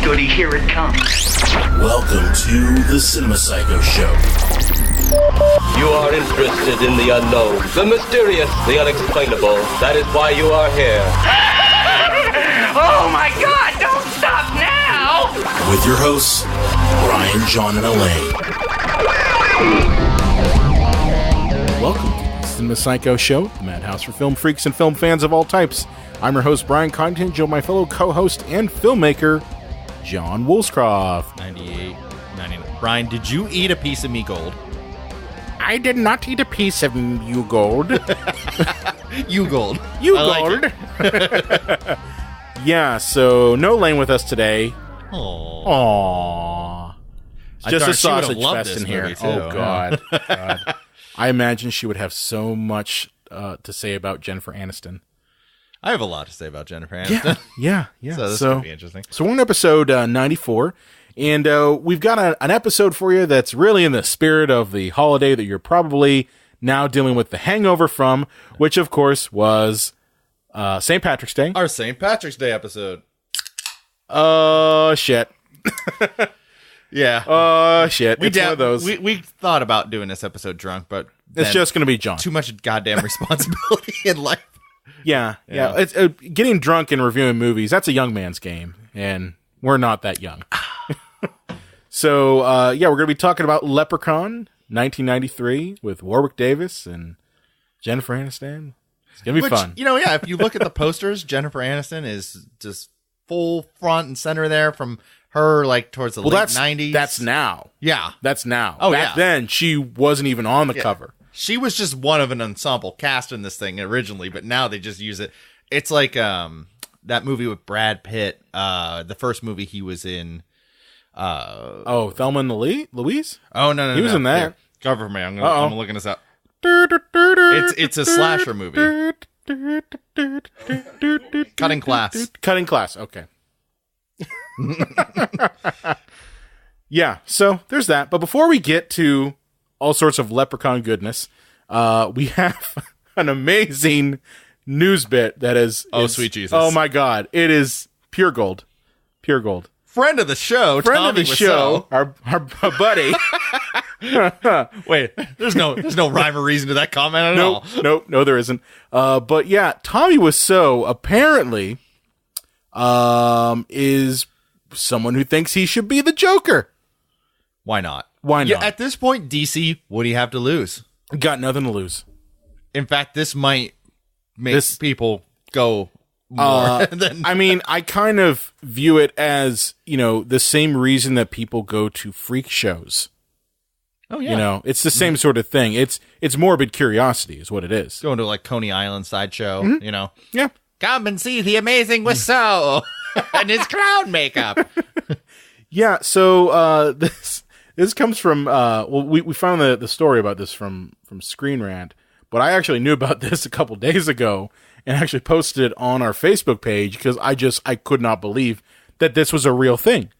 goody, here it comes. Welcome to the Cinema Psycho Show. You are interested in the unknown, the mysterious, the unexplainable. That is why you are here. Oh my God, don't stop now! With your hosts, Brian, John, and Elaine. Welcome to the Cinema Psycho Show, the madhouse for film freaks and film fans of all types. I'm your host, Brian Connington, joined by my fellow co-host and filmmaker, John Woolscroft. 98, 99. Brian, did you eat a piece of me gold? I did not eat a piece of you gold. You gold. You I gold. like it. Yeah, so no Lane with us today. Aww. Aww. It's just a she would've sausage loved fest this in here. movie, too. Oh, God. God. I imagine she would have so much to say about Jennifer Aniston. I have a lot to say about Jennifer Aniston. Yeah. So this could be interesting. So we're on episode 94, and we've got an episode for you that's really in the spirit of the holiday that you're probably now dealing with the hangover from, which, of course, was St. Patrick's Day. Our St. Patrick's Day episode. Oh, shit. Yeah. Oh, shit. It's one of those. We thought about doing this episode drunk, but It's just going to be John. too much goddamn responsibility in life. Yeah. It's getting drunk and reviewing movies, that's a young man's game, and we're not that young. So, we're going to be talking about Leprechaun, 1993, with Warwick Davis and Jennifer Aniston. It's going to be fun. If you look at the posters, Jennifer Aniston is just full front and center there from her, like, towards the late 90s. That's now. Yeah. That's now. Oh, Back then, she wasn't even on the cover. She was just one of an ensemble cast in this thing originally, but now they just use it. It's like that movie with Brad Pitt, the first movie he was in. Thelma and Louise? Oh, no. He was in that. Here, cover for me. I'm looking this up. It's a slasher movie. Cutting Class. Cutting Class, okay. Yeah, so there's that. But before we get to all sorts of Leprechaun goodness, we have an amazing news bit that is... Sweet Jesus. Oh, my God. It is pure gold. Pure gold. Friend of the show, Tommy show, our buddy. Wait, there's no rhyme or reason to that comment at all. No, there isn't. But yeah, Tommy Wiseau apparently is someone who thinks he should be the Joker. Why not? Why not? Yeah, at this point, DC, what do you have to lose? Got nothing to lose. In fact, this might make people go more than... I mean, I kind of view it as, the same reason that people go to freak shows. Oh, yeah. It's the same sort of thing. It's morbid curiosity is what it is. Going to, like, Coney Island sideshow, Yeah. Come and see the amazing Wiseau and his clown makeup. Yeah, so this comes from we found the story about this from Screen Rant, but I actually knew about this a couple days ago and actually posted it on our Facebook page because I could not believe that this was a real thing.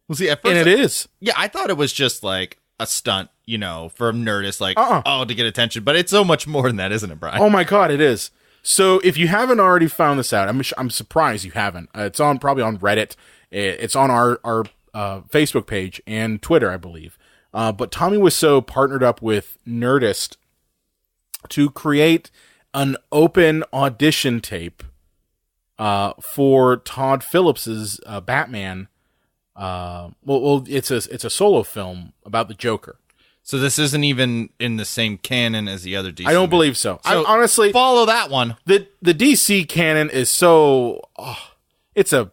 Well, see, at first, and it is. Yeah, I thought it was just like a stunt, from Nerdist, like to get attention, but it's so much more than that, isn't it, Brian? Oh my God, it is. So if you haven't already found this out, I'm surprised you haven't. It's probably on Reddit. It's on our Facebook page and Twitter, I believe. But Tommy Wiseau partnered up with Nerdist to create an open audition tape for Todd Phillips's Batman. It's a solo film about the Joker. So this isn't even in the same canon as the other DC. I don't believe so. I honestly follow that one. The DC canon is it's a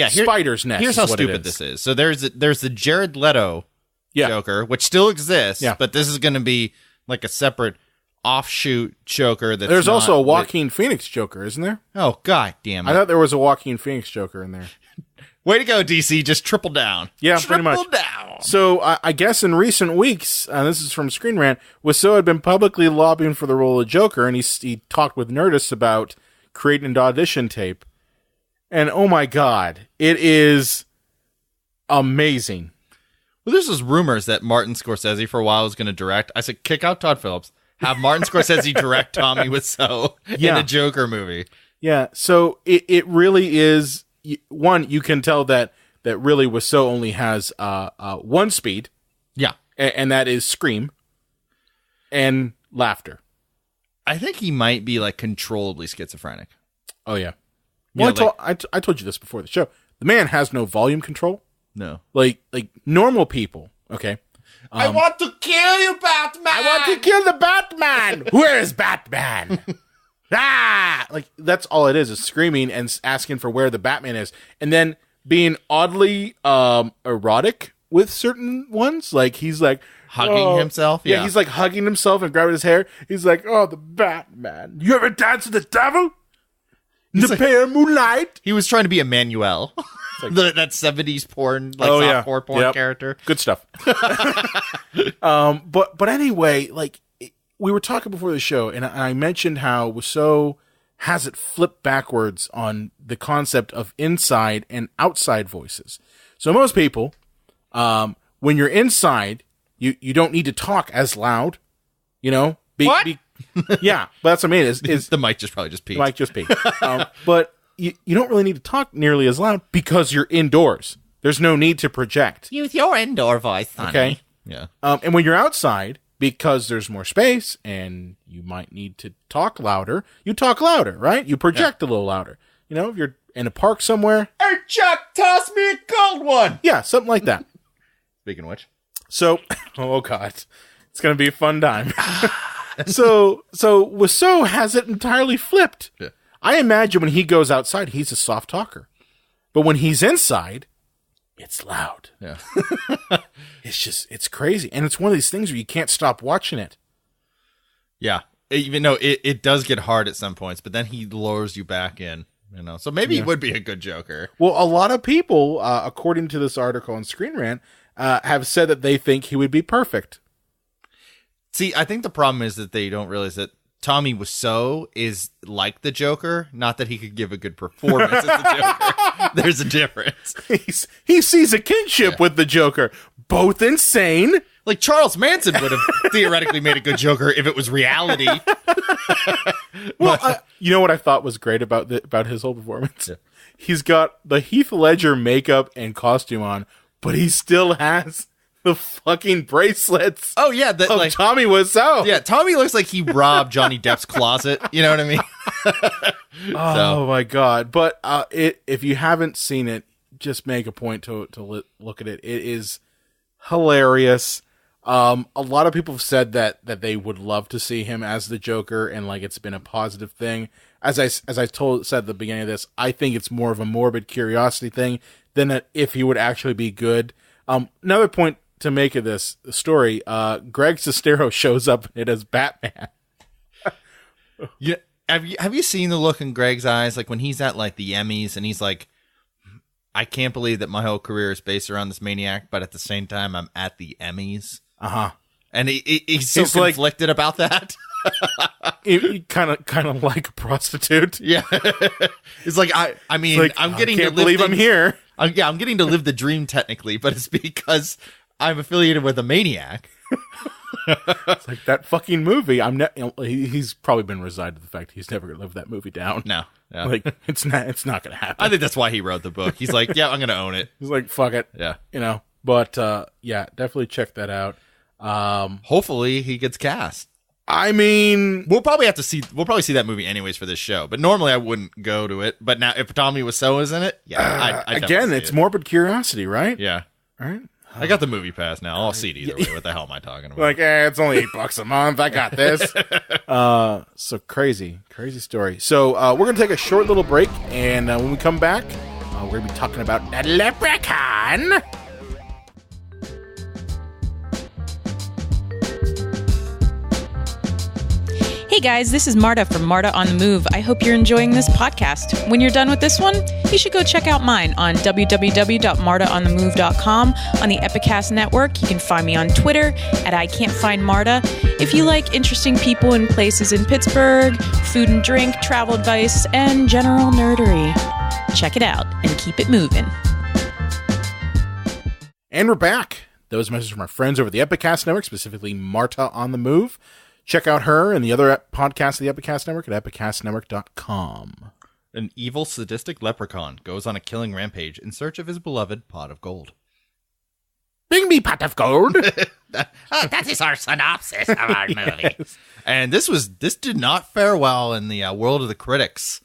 spider's nest. Here's how stupid this is. So there's the Jared Leto Joker, which still exists, but this is going to be like a separate offshoot Joker. There's also a Joaquin Phoenix Joker, isn't there? Oh, God damn it. I thought there was a Joaquin Phoenix Joker in there. Way to go, DC. Just triple down. Yeah, pretty much. Triple down. So I guess in recent weeks, this is from Screen Rant, Wiseau had been publicly lobbying for the role of Joker, and he talked with Nerdist about creating an audition tape. And oh my God, it is amazing. Well, there's this rumors that Martin Scorsese for a while was going to direct. I said, kick out Todd Phillips. Have Martin Scorsese direct Tommy Wiseau in a Joker movie. Yeah, so it really is... One, you can tell that that really Wiseau only has one speed, Yeah. and that is scream and laughter. I think he might be like controllably schizophrenic. Oh yeah. Well, Yeah, I told you this before the show. The man has no volume control. No. Like normal people. Okay. I want to kill you, Batman! I want to kill the Batman. Where is Batman? Like that's all it is screaming and asking for where the Batman is, and then being oddly erotic with certain ones. Like he's like Hugging himself? Yeah, Yeah. he's like hugging himself and grabbing his hair. He's like, oh, the Batman. You ever dance with the devil? In the pale moonlight? He was trying to be Emmanuel. That 70s porn, like softcore porn character. Good stuff. But anyway, like we were talking before the show, and I mentioned how Wiseau has it flipped backwards on the concept of inside and outside voices. So most people, when you're inside, you don't need to talk as loud, you know? What? Yeah, but that's what I mean. Is the mic just peaked. Mic just peaked. But you don't really need to talk nearly as loud because you're indoors. There's no need to project. Use your indoor voice, honey. Okay. Yeah. And when you're outside, because there's more space and you might need to talk louder, you talk louder, right? You project a little louder. You know, if you're in a park somewhere. Hey, Chuck, toss me a cold one. Yeah, something like that. Speaking of which. So, oh God, it's going to be a fun time. So Wiseau has it entirely flipped. Yeah. I imagine when he goes outside, he's a soft talker. But when he's inside, it's loud. Yeah. It's crazy. And it's one of these things where you can't stop watching it. Yeah. Even though it does get hard at some points, but then he lures you back in, you know. So maybe he would be a good Joker. Well, a lot of people, according to this article on Screen Rant, have said that they think he would be perfect. See, I think the problem is that they don't realize that Tommy Wiseau is like the Joker, not that he could give a good performance as the Joker. There's a difference. He sees a kinship with the Joker. Both insane. Like Charles Manson would have theoretically made a good Joker if it was reality. Well, you know what I thought was great about his whole performance? Yeah. He's got the Heath Ledger makeup and costume on, but he still has the fucking bracelets. Oh yeah, that of Tommy Wiseau. Yeah, Tommy looks like he robbed Johnny Depp's closet. You know what I mean? Oh my God! But if you haven't seen it, just make a point to look at it. It is hilarious. A lot of people have said that they would love to see him as the Joker, and like it's been a positive thing. As I said at the beginning of this, I think it's more of a morbid curiosity thing than if he would actually be good. Another point to make of this story, Greg Sestero shows up in it as Batman. Yeah, have you seen the look in Greg's eyes, like when he's at like the Emmys and he's like, I can't believe that my whole career is based around this maniac, but at the same time I'm at the Emmys. And he's so conflicted about that. Kind of like a prostitute. Yeah. It's like I mean, like, I'm getting I can't believe I'm here. I'm getting to live the dream technically, but it's because I'm affiliated with a maniac. It's like that fucking movie. He's probably been resigned to the fact he's never gonna live that movie down. No. Like it's not gonna happen. I think that's why he wrote the book. He's like, yeah, I'm gonna own it. He's like, fuck it. Yeah. You know. But yeah, definitely check that out. Hopefully he gets cast. I mean, we'll probably see that movie anyways for this show. But normally I wouldn't go to it. But now if Tommy Wiseau is in it, yeah. Again, it's morbid curiosity, right? Yeah. All right. I got the movie pass now. I'll see it either way. What the hell am I talking about? Like, it's only $8 a month. I got this. So crazy story. So we're gonna take a short little break, and when we come back, we're gonna be talking about that Leprechaun. Hey guys, this is Marta from Marta on the Move. I hope you're enjoying this podcast. When you're done with this one, you should go check out mine on www.martaonthemove.com. On the Epicast Network, you can find me on Twitter at ICan'tFindMarta. If you like interesting people and places in Pittsburgh, food and drink, travel advice, and general nerdery, check it out and keep it moving. And we're back. Those messages from our friends over at the Epicast Network, specifically Marta on the Move. Check out her and the other podcasts of the Epicast Network at epicastnetwork.com. An evil, sadistic leprechaun goes on a killing rampage in search of his beloved pot of gold. Bring me pot of gold. That is our synopsis of our movie. And this did not fare well in the world of the critics.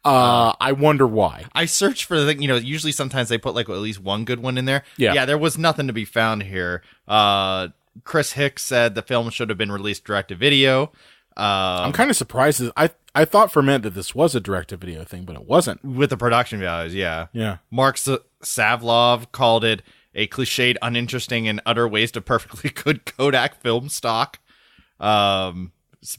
I wonder why. I searched for the thing, usually sometimes they put like at least one good one in there. Yeah, there was nothing to be found here. Chris Hicks said the film should have been released direct to video. I'm kind of surprised. I thought for a minute that this was a direct to video thing, but it wasn't. With the production values, yeah. Yeah. Mark Savlov called it a cliched, uninteresting, and utter waste of perfectly good Kodak film stock. Some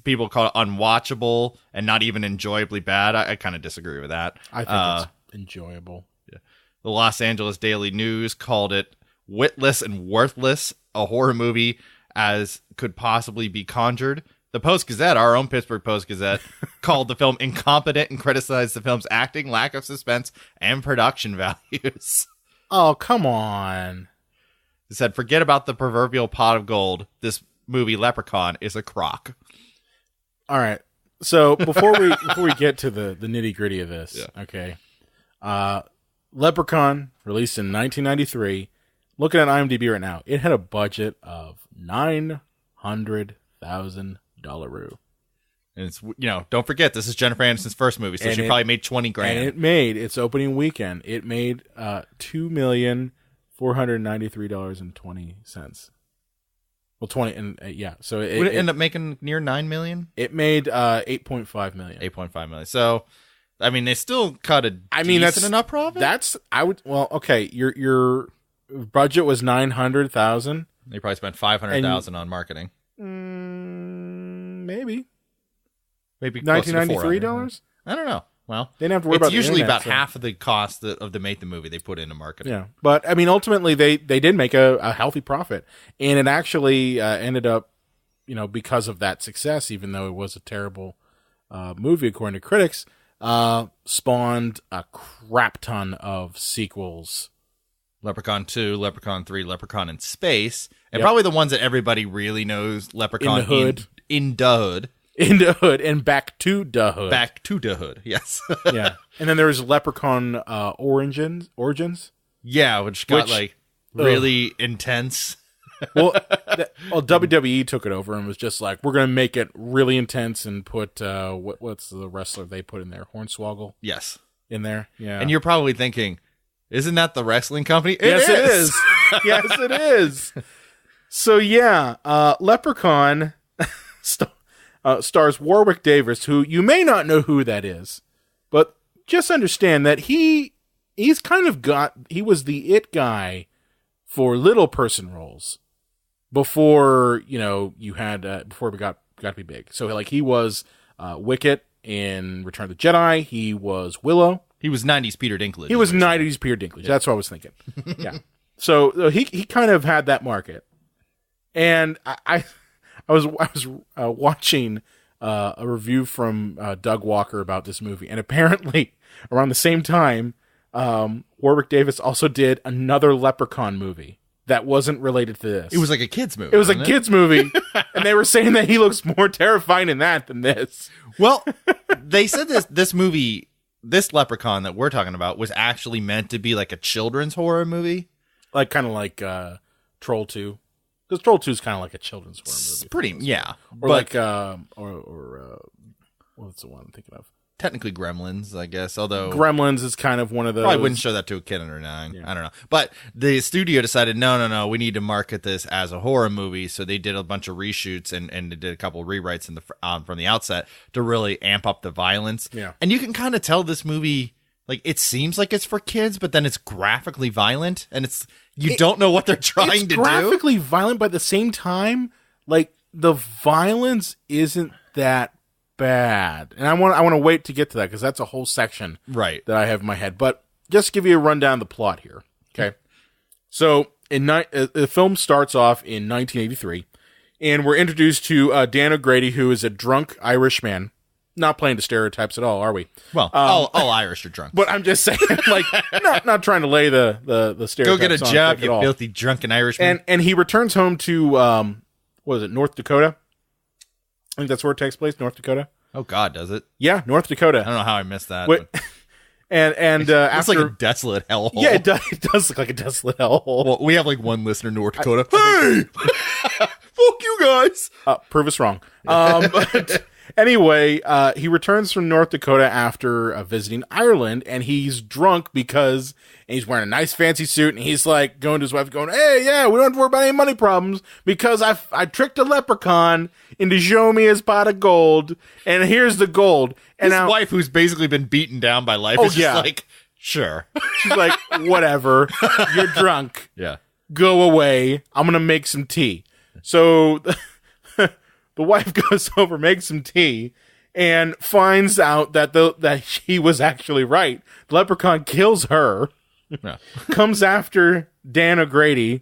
people call it unwatchable and not even enjoyably bad. I kind of disagree with that. I think it's enjoyable. Yeah. The Los Angeles Daily News called it witless and worthless, a horror movie as could possibly be conjured. The Post-Gazette, our own Pittsburgh Post-Gazette, called the film incompetent and criticized the film's acting, lack of suspense, and production values. Oh, come on. It said, forget about the proverbial pot of gold. This movie, Leprechaun, is a crock. All right. So before we get to the nitty gritty of this, okay. Leprechaun, released in 1993. Looking at IMDb right now, it had a budget of $900,000. And it's, don't forget, this is Jennifer Aniston's first movie, so she probably made $20,000. And it made its opening weekend. It made $2,493.20. Well, 20 and so would it end up making near $9 million? It made $8.5 million. $8.5 million. So, I mean, they still cut a decent enough profit. Okay. Your budget was $900,000. They probably spent $500,000 on marketing. Maybe $1,993. I don't know. Well, they didn't have to worry about it's usually internet, about half of the cost of to make the movie they put into marketing. Yeah, but I mean, ultimately they did make a healthy profit, and it actually ended up, because of that success, even though it was a terrible movie according to critics, spawned a crap ton of sequels. Leprechaun 2, Leprechaun 3, Leprechaun in Space, and probably the ones that everybody really knows, Leprechaun in the Hood. In the Hood. In the Hood and Back to the Hood. Back to the Hood, yes. Yeah. And then there was Leprechaun Origins. Yeah, which got really intense. Well, WWE took it over and was just like, we're going to make it really intense and put, what's the wrestler they put in there? Hornswoggle? Yes. In there? Yeah. And you're probably thinking, isn't that the wrestling company? Yes, it is. Yes, it is. So, yeah, Leprechaun stars Warwick Davis, who you may not know who that is, but just understand that he was the it guy for little person roles before, you had, before we got to be big. So, he was Wicket in Return of the Jedi. He was Willow. He was 90s Peter Dinklage. He was 90s Peter Dinklage. Yeah. That's what I was thinking. Yeah. So he kind of had that market. And I was watching a review from Doug Walker about this movie, and apparently around the same time, Warwick Davis also did another Leprechaun movie that wasn't related to this. It was like a kids movie. It was a kids movie, and they were saying that he looks more terrifying in that than this. Well, they said this movie, this Leprechaun that we're talking about, was actually meant to be like a children's horror movie, kind of like Troll 2. Because Troll 2 is kind of like a children's horror movie. Pretty, yeah. Or what's the one I'm thinking of? Technically Gremlins, I guess, although... Gremlins is kind of one of those... Probably wouldn't show that to a kid under 9. Yeah. I don't know. But the studio decided, no, we need to market this as a horror movie, so they did a bunch of reshoots and they did a couple of rewrites from the outset to really amp up the violence. Yeah. And you can kind of tell this movie, it seems like it's for kids, but then it's graphically violent, and you don't know what they're trying to do. It's graphically violent, but at the same time, the violence isn't that bad. And I want to wait to get to that because that's a whole section that I have in my head. But just to give you a rundown of the plot here. Okay. So the film starts off in 1983, and we're introduced to Dan O'Grady, who is a drunk Irish man. Not playing to stereotypes at all, are we? Well, all Irish are drunk. But I'm just saying, not trying to lay the stereotypes. Go get a job, you filthy drunken Irishman. And he returns home to North Dakota. I think that's where it takes place, North Dakota. Oh God, does it? Yeah, North Dakota. I don't know how I missed that. Wait, and it's after like a desolate hellhole. yeah, it does look like a desolate hellhole. Well, we have like one listener in North Dakota. Hey, fuck you guys. Prove us wrong. But anyway, he returns from North Dakota after visiting Ireland, and he's drunk because he's wearing a nice fancy suit, and he's like going to his wife, going, "Hey, yeah, we don't have to worry about any money problems because I tricked a leprechaun into showing me his pot of gold, and here's the gold." And His now, wife, who's basically been beaten down by life, is just like, sure. she's like, "Whatever, you're drunk. Yeah. Go away. I'm gonna make some tea." So the wife goes over, makes some tea, and finds out that he was actually right. The leprechaun kills her, Yeah. comes after Dan O'Grady,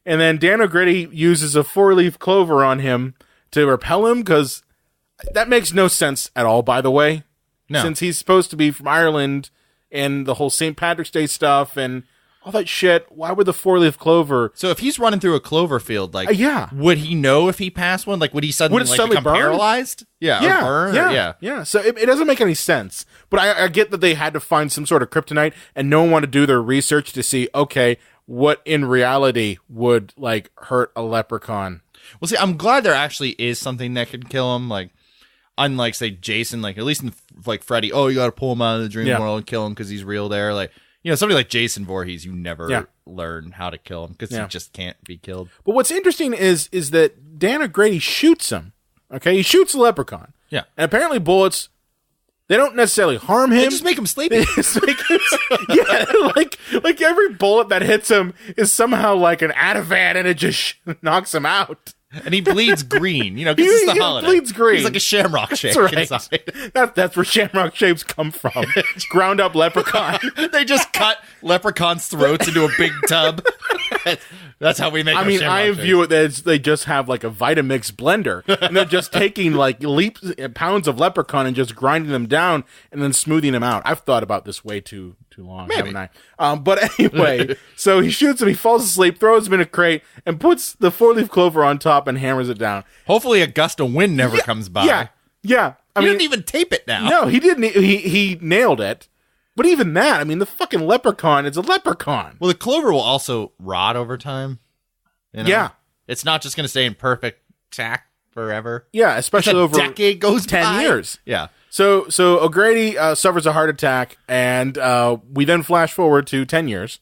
and then Dan O'Grady uses a 4-leaf clover on him to repel him, because that makes no sense at all, by the way. No. Since he's supposed to be from Ireland, and the whole St. Patrick's Day stuff, and all that shit, why would the 4-leaf clover... So if he's running through a clover field, like, yeah. would he know if he passed one? Like, would he suddenly, become burn? paralyzed? Yeah, or burn? Yeah. So it doesn't make any sense. But I get that they had to find some sort of kryptonite, and no one wanted to do their research to see, okay, what in reality would, like, hurt a leprechaun. Well, see, I'm glad there actually is something that could kill him. Like, unlike, say, Jason, like, at least in, like, Freddy, you got to pull him out of the dream world and kill him because he's real there. Like, somebody like Jason Voorhees, you never learn how to kill him because he just can't be killed. But what's interesting is that Dan O'Grady shoots him. Okay, he shoots the leprechaun. Yeah. And apparently bullets, they don't necessarily harm him. They just make him sleepy. like every bullet that hits him is somehow like an Ativan, and it just knocks him out. And he bleeds green, because it's the holiday. Bleeds green. He's like a shamrock shape That's right. inside. That's where shamrock shapes come from. Ground up leprechaun. They just cut leprechauns' throats into a big tub. That's how we make. I view it as they just have like a Vitamix blender, and they're just taking like pounds of leprechaun and just grinding them down and then smoothing them out. I've thought about this way too long, Maybe. haven't I? But anyway, so he shoots him, he falls asleep, throws him in a crate, and puts the 4-leaf clover on top and hammers it down. Hopefully, a gust of wind never comes by. Yeah. I mean, didn't even tape it now. No, he didn't. He nailed it. But even that, I mean, the fucking leprechaun is a leprechaun. Well, the clover will also rot over time. Yeah. It's not just going to stay in perfect tack forever. Yeah, especially over a decade goes 10 by. years. Yeah. So O'Grady suffers a heart attack, and we then flash forward to 10 years,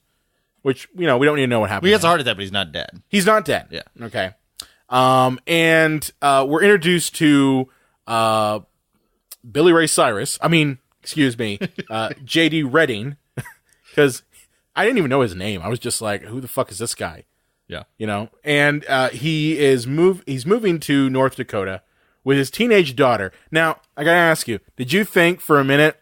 which, we don't need to know what happened. He has a heart attack, but he's not dead. He's not dead. Yeah. Okay. And we're introduced to Billy Ray Cyrus. Excuse me, J.D. Redding, because I didn't even know his name. I was just like, who the fuck is this guy? Yeah. And he's moving to North Dakota with his teenage daughter. Now, I gotta ask you, did you think for a minute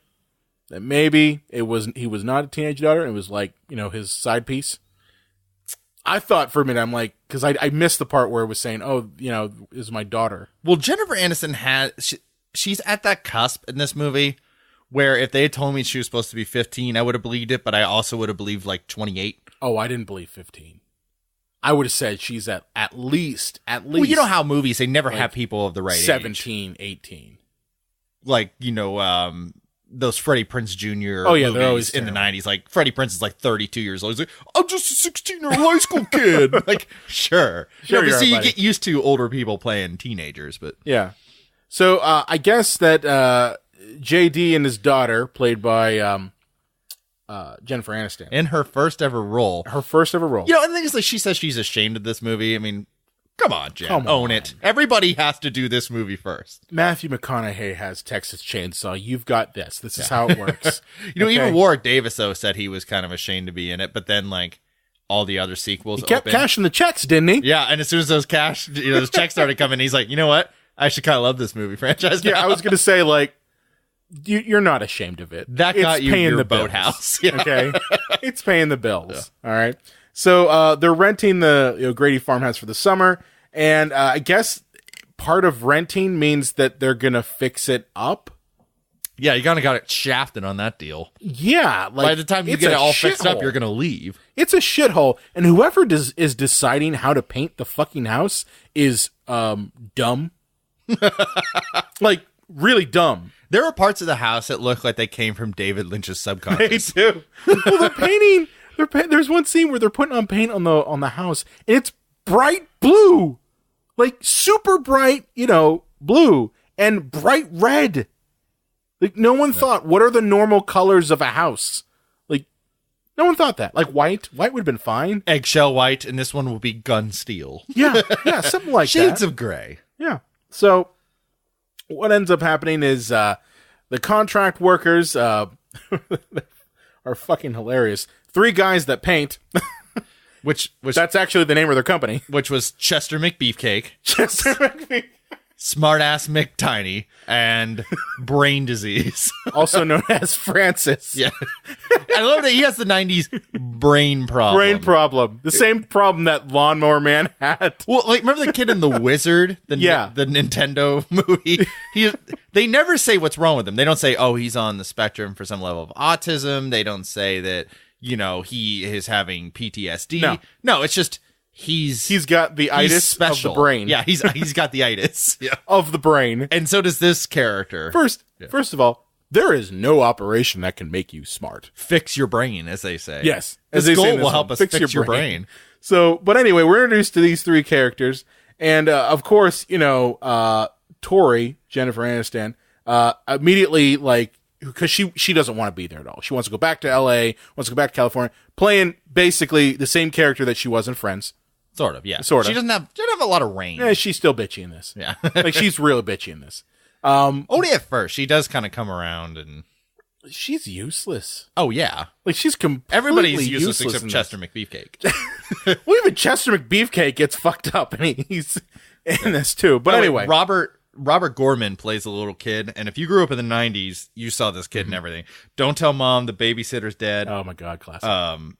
that maybe he was not a teenage daughter, it was like, his side piece? I thought for a minute, I'm like, because I missed the part where it was saying, is my daughter. Well, Jennifer Aniston she's at that cusp in this movie where if they had told me she was supposed to be 15, I would have believed it, but I also would have believed like 28. Oh, I didn't believe 15. I would have said she's at least. Well, you know how movies, they never have people of the right 17, age. 18. Like, those Freddie Prinze Jr. Oh, yeah, movies they're always in the terrible. 90s. Like, Freddie Prinze is like 32 years old. He's like, I'm just a 16-year-old high school kid. Like, sure. Sure, but see, you buddy. get used to older people playing teenagers, but... Yeah. So I guess that JD and his daughter, played by Jennifer Aniston. In her first ever role. Her first ever role. And the thing is, like, she says she's ashamed of this movie. I mean, come on, Jen. Come Own on. it. Everybody has to do this movie first. Matthew McConaughey has Texas Chainsaw. You've got this. This is how it works. Even Warwick Davis, though, said he was kind of ashamed to be in it, but then, like, all the other sequels He kept opened. cashing the checks, didn't he? Yeah, and as soon as those those checks started coming, he's like, you know what? I should kind of love this movie franchise now. Yeah, I was going to say, like, you're not ashamed of it. That It's got you paying your the bills, boathouse. Yeah. Okay? It's paying the bills. All right? So they're renting the O'Grady farmhouse for the summer, and I guess part of renting means that they're going to fix it up. Yeah, you kind of got it shafted on that deal. Yeah. Like, By the time you it's get it a all fixed up, shithole. you're going to leave. It's a shithole, and whoever is deciding how to paint the fucking house is dumb. Like, really dumb. There are parts of the house that look like they came from David Lynch's They subconscious. do. Well, they're painting. There's one scene where they're putting on paint on the house, and it's bright blue, like super bright, blue and bright red. Like no one thought, what are the normal colors of a house? Like no one thought that. Like white would have been fine. Eggshell white, and this one will be gun steel. Yeah, something like Shades that. of gray. Yeah. So what ends up happening is the contract workers are fucking hilarious. 3 guys that paint. Which That's actually the name of their company. which was Chester McBeefcake, Chester McBeef. Smartass McTiny, and Brain Disease. Also known as Francis. Yeah. I love that he has the 90s brain problem. Brain problem. The same problem that Lawnmower Man had. Well, like, remember the kid in The Wizard? The Nintendo movie? They never say what's wrong with him. They don't say, oh, he's on the spectrum for some level of autism. They don't say that, he is having PTSD. No, it's just... He's got the itis of the brain. Yeah, he's got the itis of the brain. And so does this character. First of all, there is no operation that can make you smart. Fix your brain, as they say. Yes. This As they say goal in will help us fix your brain. So, but anyway, we're introduced to these 3 characters. And, of course, Tori, Jennifer Aniston, immediately, like, because she doesn't want to be there at all. She wants to go back to LA, wants to go back to California, playing basically the same character that she was in Friends. Sort of, yeah. Sort of. She doesn't have a lot of range. Yeah, she's still bitchy in this. Yeah. Like, she's really bitchy in this. Only at first. She does kind of come around and... She's useless. Oh, yeah. Like, she's completely Everybody's useless except in Chester this. McBeefcake. Well, even Chester McBeefcake gets fucked up, and he's in this, too. But anyway. Robert Gorman plays a little kid, and if you grew up in the 90s, you saw this kid and everything. Don't Tell Mom, the babysitter's dead. Oh, my God, classic.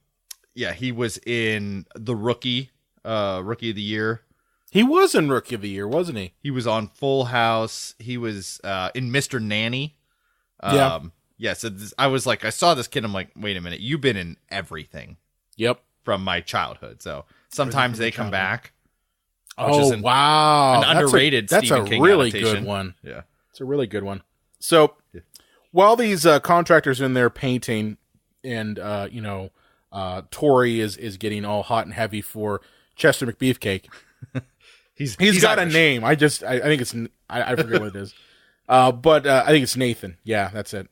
Yeah, he was in The Rookie of the Year. He was in Rookie of the Year, wasn't he? He was on Full House. He was in Mr. Nanny. Yeah, so I was like, I saw this kid. I'm like, wait a minute. You've been in everything. Yep. From my childhood. So sometimes they come back. Oh, wow. An underrated Stephen King really adaptation. Good one. Yeah. It's a really good one. So while these contractors are in there painting and, Tori is getting all hot and heavy for Chester McBeefcake. He's got Irish. a name. I think it's, I forget what it is. But I think it's Nathan. Yeah, that's it.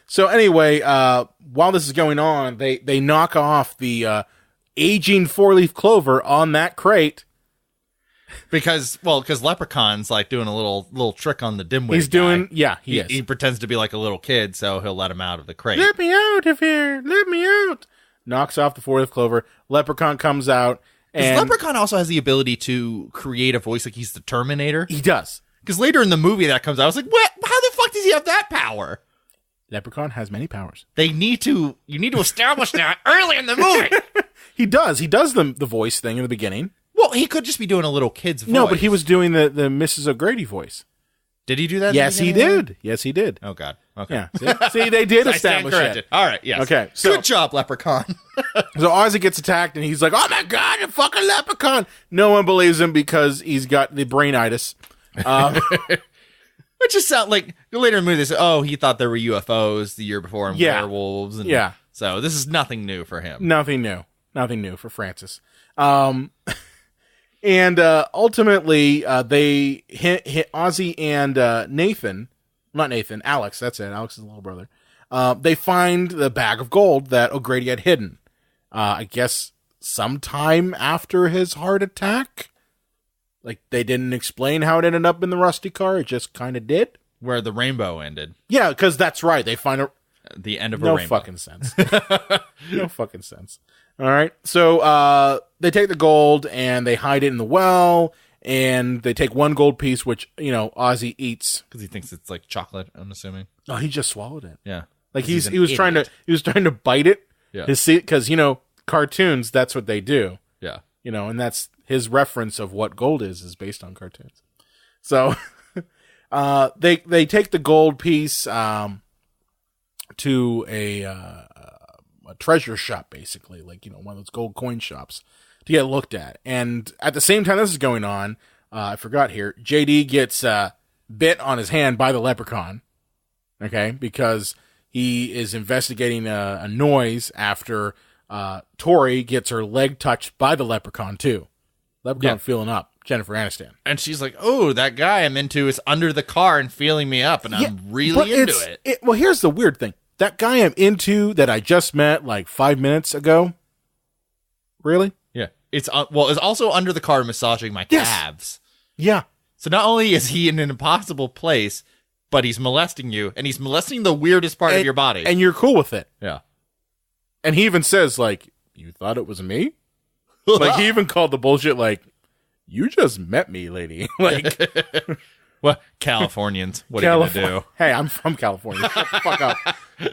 So anyway, while this is going on, they knock off the aging 4-leaf clover on that crate. Because Leprechaun's like doing a little trick on the dimwit. He's doing, he is. He pretends to be like a little kid, so he'll let him out of the crate. Let me out of here. Let me out. Knocks off the 4-leaf clover. Leprechaun comes out. And Leprechaun also has the ability to create a voice like he's the Terminator. He does. Because later in the movie that comes out, I was like, what? How the fuck does he have that power? Leprechaun has many powers. You need to establish that early in the movie. He does. He does the voice thing in the beginning. Well, he could just be doing a little kid's voice. No, but he was doing the Mrs. O'Grady voice. Did he do that? Yes, he did. Yes, he did. Oh, God. Okay. Yeah. See, they did I stand establish corrected. it. All right, yes. Okay. So, good job, Leprechaun. So Ozzy gets attacked, and he's like, oh, my God, a fucking leprechaun. No one believes him because he's got the brainitis. Which just sound like later in the movie they say, oh, he thought there were UFOs the year before and werewolves. And so this is nothing new for him. Nothing new. Nothing new for Francis. And ultimately, they hit Ozzy and Alex. That's it. Alex's little brother. They find the bag of gold that O'Grady had hidden. I guess sometime after his heart attack. Like, they didn't explain how it ended up in the rusty car. It just kind of did. Where the rainbow ended. Yeah, because that's right. They find the end of a no rainbow. Fucking sense. No fucking sense. All right. So they take the gold and they hide it in the well, and they take one gold piece, which, Ozzy eats. Because he thinks it's like chocolate, I'm assuming. Oh, he just swallowed it. Yeah. Like he was trying to bite it. Yeah. Because, cartoons, that's what they do. Yeah. And that's his reference of what gold is based on cartoons. So they take the gold piece to a treasure shop, basically, like, one of those gold coin shops to get looked at. And at the same time this is going on, I forgot here, JD gets bit on his hand by the leprechaun. Okay, because he is investigating a noise after Tori gets her leg touched by the leprechaun too. Leprechaun feeling up Jennifer Aniston. And she's like, oh, that guy I'm into is under the car and feeling me up, and I'm really into it. Well, here's the weird thing. That guy I'm into that I just met like 5 minutes ago. Really? Yeah. It's also under the car massaging my calves. Yeah. So not only is he in an impossible place, but he's molesting you, and he's molesting the weirdest part of your body. And you're cool with it. Yeah. And he even says, like, you thought it was me? Like, he even called the bullshit, like, you just met me, lady. Like, well, Californians, what are you going to do? Hey, I'm from California. Shut the fuck up.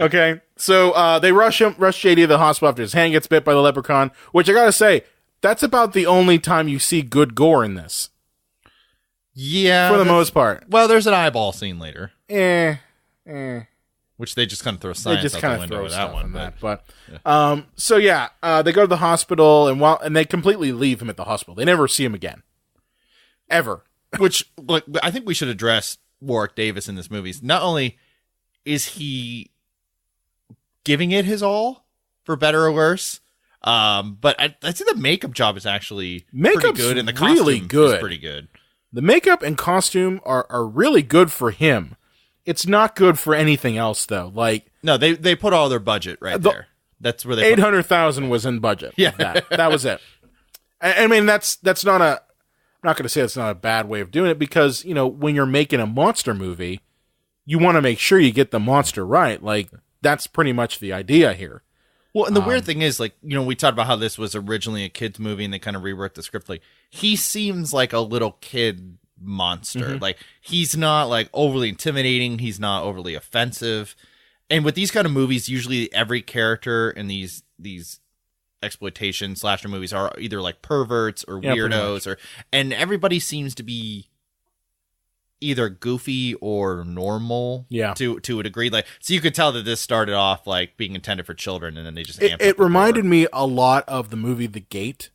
Okay. So they rush JD to the hospital after his hand gets bit by the leprechaun, which I got to say, that's about the only time you see good gore in this. Yeah. For the most part. Well, there's an eyeball scene later. Which they just kind of throw science out the window with that one. So they go to the hospital and they completely leave him at the hospital. They never see him again. Ever. Which, like, I think we should address Warwick Davis in this movie. Not only is he giving it his all, for better or worse, but I'd say the makeup job is actually pretty good, and the costume really good. Is pretty good. The makeup and costume are really good for him. It's not good for anything else, though. Like, no, they put all their budget there. That's where they $800,000 was in budget. Yeah, that was it. I mean, that's not a. I'm not going to say it's not a bad way of doing it, because when you're making a monster movie, you want to make sure you get the monster right. Like, that's pretty much the idea here. Well, and the weird thing is, like, we talked about how this was originally a kid's movie and they kind of reworked the script. Like, he seems like a little kid monster. Mm-hmm. Like, he's not, like, overly intimidating. He's not overly offensive. And with these kind of movies, usually every character in these exploitation slasher movies are either, like, perverts or weirdos. And everybody seems to be either goofy or normal to a degree. Like, so you could tell that this started off like being intended for children, and then they just amped it reminded me a lot of the movie The Gate.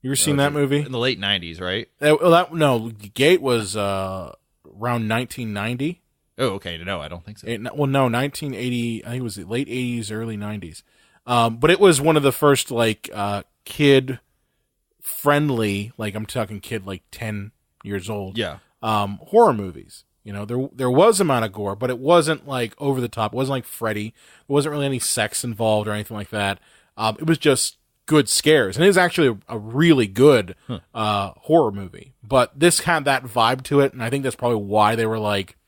You ever seen that movie? In the late 90s, right? No, The Gate was around 1990. Oh, okay. No, I don't think so. 1980. I think it was the late 80s, early 90s. But it was one of the first like kid friendly, like I'm talking kid like 10 years old. Yeah. Horror movies. There was amount of gore, but it wasn't like over the top. It wasn't like Freddy. There wasn't really any sex involved or anything like that. It was just good scares, and it was actually a really good horror movie. But this had that vibe to it, and I think that's probably why they were like,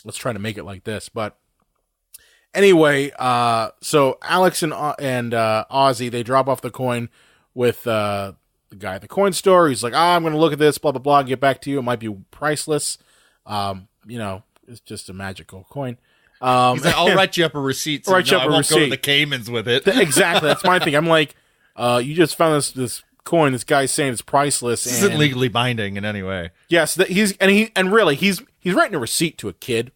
let's try to make it like this. But anyway, so Alex and Ozzy, they drop off the coin with the guy at the coin store. He's like, I'm going to look at this, blah, blah, blah, get back to you. It might be priceless. It's just a magical coin. He's like, I'll write you up a receipt so I won't go to the Caymans with it. Exactly. That's my thing. I'm like, you just found this coin. This guy's saying it's priceless. This isn't legally binding in any way. Yes. He's writing a receipt to a kid.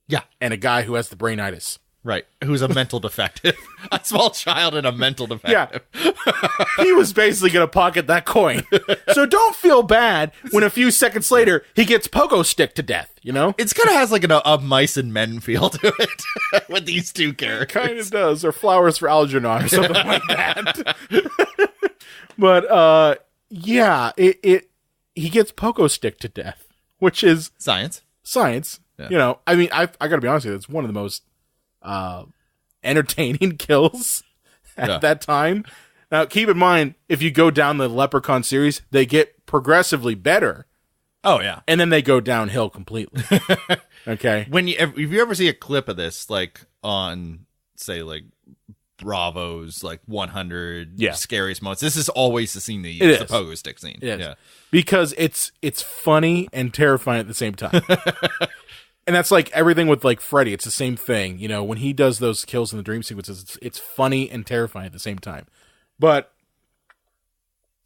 Yeah. And a guy who has the brainitis. Right. Who's a mental defective. A small child and a mental defective. Yeah. He was basically going to pocket that coin. So don't feel bad when a few seconds later he gets pogo stick to death, It's kind of has like a mice and men feel to it with these two characters. Kind of does. Or Flowers for Algernon or something like that. But, he gets pogo stick to death, which is science. Yeah. I mean, I got to be honest with you, it's one of the most entertaining kills at that time. Now, keep in mind, if you go down the Leprechaun series, they get progressively better. Oh, yeah. And then they go downhill completely. Okay? If you ever see a clip of this, like, on, say, like, Bravo's, like, 100 scariest moments, this is always the scene they use, the pogo stick scene. Yeah. Because it's funny and terrifying at the same time. And that's like everything with like Freddy. It's the same thing. When he does those kills in the dream sequences, it's funny and terrifying at the same time. But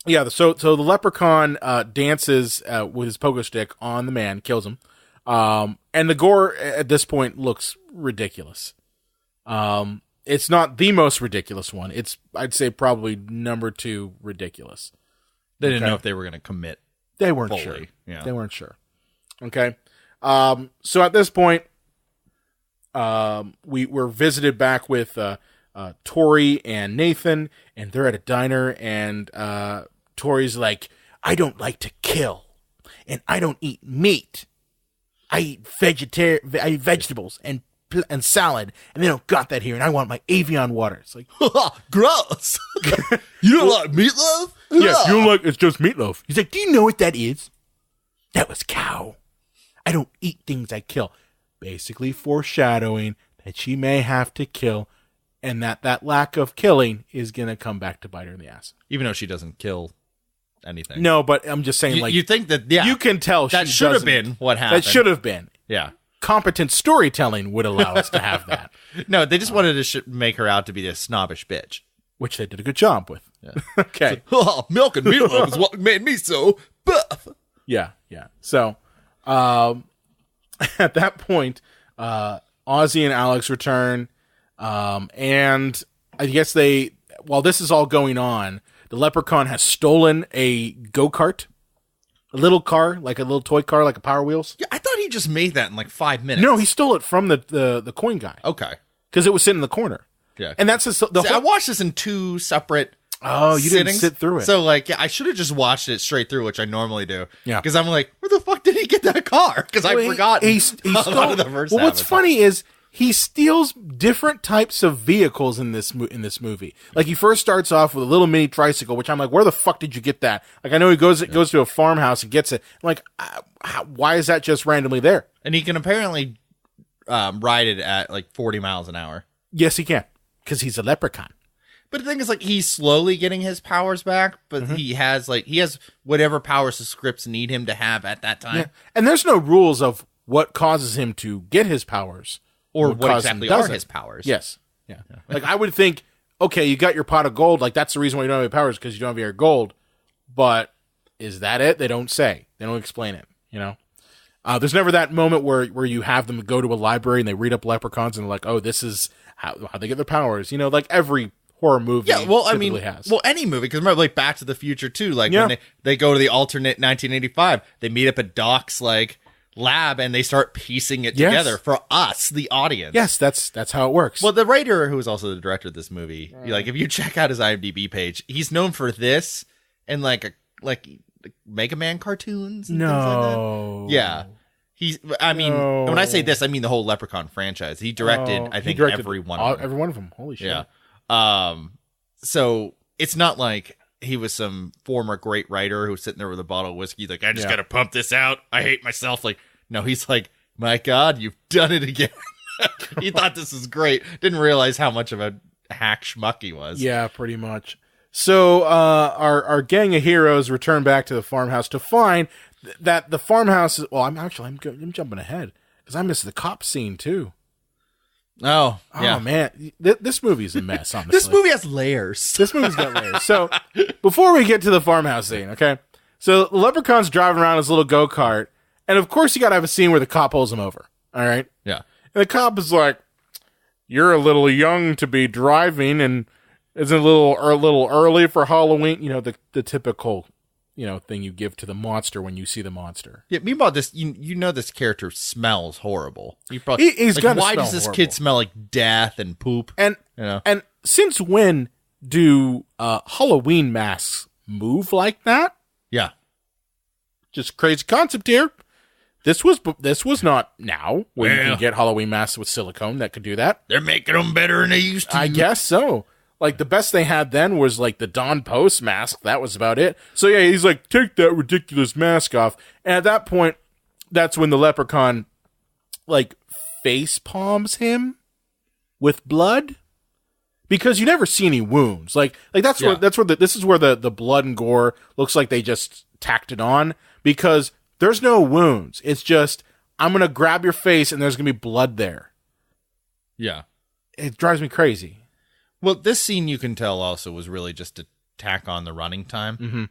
yeah, so the leprechaun dances with his pogo stick on the man, kills him. And the gore at this point looks ridiculous. It's not the most ridiculous one. It's, I'd say, probably number 2 ridiculous. They didn't know if they were going to commit. They weren't fully. sure. Yeah. They weren't sure. Okay. So at this point, we were visited back with Tori and Nathan, and they're at a diner, and Tori's like, I don't like to kill, and I don't eat meat. I eat vegetables and salad, and they don't got that here, and I want my Avion water. It's like, gross. You don't like meatloaf? yeah, you don't like, it's just meatloaf. He's like, do you know what that is? That was cow. I don't eat things I kill. Basically foreshadowing that she may have to kill, and that lack of killing is going to come back to bite her in the ass. Even though she doesn't kill anything. No, but I'm just saying, You think that, yeah. you can tell that she should have doesn't- been what happened. That should have been. Yeah. Competent storytelling would allow us to have that, No, they just wanted to make her out to be this snobbish bitch. which they did a good job with. Yeah. Okay. Milk and meatloaf is what made me so buff. Yeah. So, at that point, Ozzy and Alex return, and I guess while this is all going on, the Leprechaun has stolen a go-kart, a little car, like a little toy car, like a Power Wheels. Yeah, I thought he just made that in like 5 minutes. No, he stole it from the coin guy Okay. because it was sitting in the corner. Yeah. And that's the See, I watched this in 2 separate Oh, you didn't sittings. sit through it. So, like, yeah, I should have just watched it straight through, which I normally do. Yeah. Because I'm like, where the fuck did he get that car? Because I forgot. He stole. Well, What's funny is he steals different types of vehicles in this movie. Like, he first starts off with a little mini tricycle, which I'm like, where the fuck did you get that? Like, I know he goes to a farmhouse and gets it. I'm like, why is that just randomly there? And he can apparently ride it at like 40 miles an hour. Yes, he can, because he's a leprechaun. But the thing is, like, he's slowly getting his powers back, but he has whatever powers the scripts need him to have at that time. Yeah. And there's no rules of what causes him to get his powers. Or what causes him exactly doesn't. are his powers. Yes. Yeah. Like, I would think, okay, you got your pot of gold. Like, that's the reason why you don't have any powers, because you don't have your gold. But is that it? They don't say. They don't explain it, you know? There's never that moment where you have them go to a library and they read up leprechauns and they're like, oh, this is how they get their powers. You know, like every horror movie has. Well, any movie, because remember, like, Back to the Future, too, like, when they go to the alternate 1985, they meet up at Doc's, like, lab, and they start piecing it together for us, the audience. Yes, that's how it works. Well, the writer, who is also the director of this movie, like, if you check out his IMDb page, he's known for this and, like Mega Man cartoons and things like that. Yeah. When I say this, I mean the whole Leprechaun franchise. He directed, I think, every one of them. Every one of them. Holy shit. Yeah. So it's not like he was some former great writer who's sitting there with a bottle of whiskey, like, I just got to pump this out. I hate myself. Like, no, he's like, my God, you've done it again. He thought this was great. Didn't realize how much of a hack schmuck he was. Yeah, pretty much. So our gang of heroes return back to the farmhouse to find that the farmhouse is. Well, I'm jumping ahead because I missed the cop scene too. Oh, yeah. Oh man, this movie's a mess. Honestly, This movie has layers. This movie's got layers. So before we get to the farmhouse scene, okay? So the Leprechaun's driving around his little go-kart, and of course you got to have a scene where the cop pulls him over. All right. Yeah. And the cop is like, "You're a little young to be driving, and isn't it a little early for Halloween?" You know, the typical, thing you give to the monster when you see the monster. Yeah. Meanwhile, this this character smells horrible. He's like, gonna why smell does this horrible. kid smell like death and poop? And and since when do Halloween masks move like that? Yeah. Just crazy concept here. This was not now where you Well. can get Halloween masks with silicone that could do that. They're making them better than they used to. I guess so. Like, the best they had then was, like, the Don Post mask. That was about it. So, yeah, he's like, take that ridiculous mask off. And at that point, that's when the Leprechaun, like, face palms him with blood. Because you never see any wounds. Like this is where the blood and gore looks like they just tacked it on. Because there's no wounds. It's just, I'm going to grab your face and there's going to be blood there. Yeah. It drives me crazy. Well, this scene, you can tell, also was really just to tack on the running time. Mm-hmm.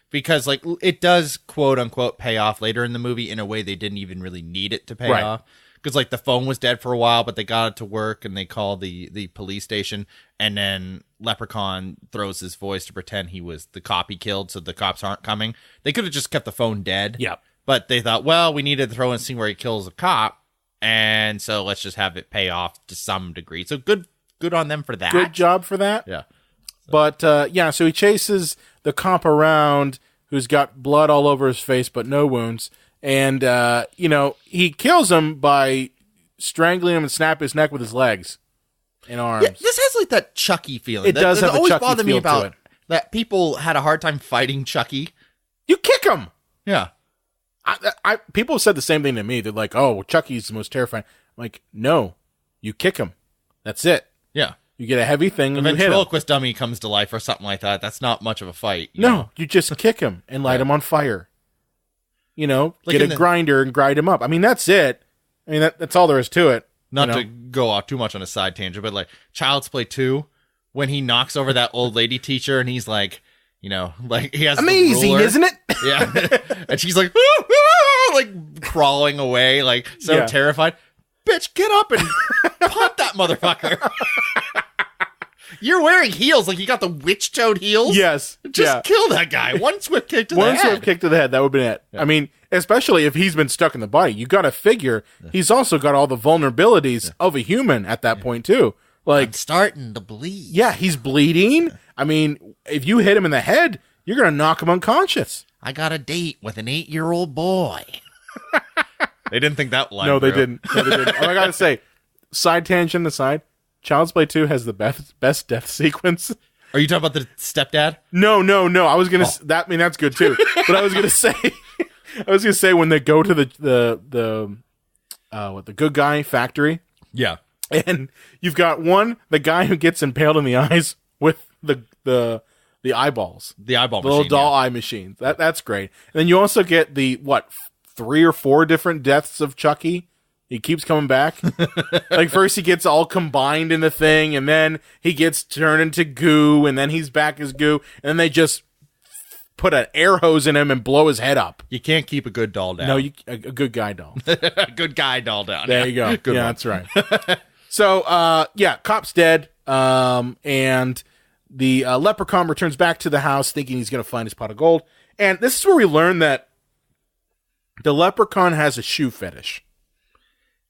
Because, like, it does, quote-unquote, pay off later in the movie in a way they didn't even really need it to pay off. Because, like, the phone was dead for a while, but they got it to work, and they called the police station, and then Leprechaun throws his voice to pretend he was the cop he killed, so the cops aren't coming. They could have just kept the phone dead. Yep. But they thought, well, we needed to throw in a scene where he kills a cop, and so let's just have it pay off to some degree. So good on them for that. Good job for that. Yeah. But, so he chases the cop around who's got blood all over his face but no wounds. And, he kills him by strangling him and snapping his neck with his legs and arms. Yeah, this has like that Chucky feeling. It does have a always Chucky bothered me feel to about it. that people had a hard time fighting Chucky. You kick him! Yeah. People have said the same thing to me. They're like, oh, Chucky's the most terrifying. I'm like, no, you kick him. That's it. Yeah. You get a heavy thing and A you hit him. ventriloquist dummy comes to life or something like that. That's not much of a fight. You just kick him and light him on fire. Like get a grinder and grind him up. I mean, that's it. I mean, that's all there is to it. Not to go off too much on a side tangent, but like Child's Play 2, when he knocks over that old lady teacher and he's like, like he has amazing, the ruler. isn't it? Yeah. And she's like, like crawling away, like so terrified. Bitch, get up and punt that motherfucker. You're wearing heels, like you got the witch-toed heels. Yes. Just kill that guy. One swift kick to the head. One swift kick to the head, that would have been it. Yeah. I mean, especially if he's been stuck in the body. You got to figure he's also got all the vulnerabilities of a human at that point, too. Like, I'm starting to bleed. Yeah, he's bleeding. I mean, if you hit him in the head, you're going to knock him unconscious. I got a date with an 8-year-old boy. They didn't think that line. No, they didn't. Oh, I got to say, side tangent aside, Child's Play 2 has the best death sequence. Are you talking about the stepdad? No. I was gonna. That's good too. But I was gonna say, when they go to the good guy factory. Yeah. And you've got the guy who gets impaled in the eyes with the eyeballs, the eyeball, little doll eye machines. That's great. And then you also get the 3 or 4 different deaths of Chucky. He keeps coming back. Like, first he gets all combined in the thing, and then he gets turned into goo, and then he's back as goo, and then they just put an air hose in him and blow his head up. You can't keep a good doll down. No, a good guy doll. A good guy doll down. There you go. Good one. That's right. So, cop's dead, and the leprechaun returns back to the house thinking he's going to find his pot of gold. And this is where we learn that the leprechaun has a shoe fetish.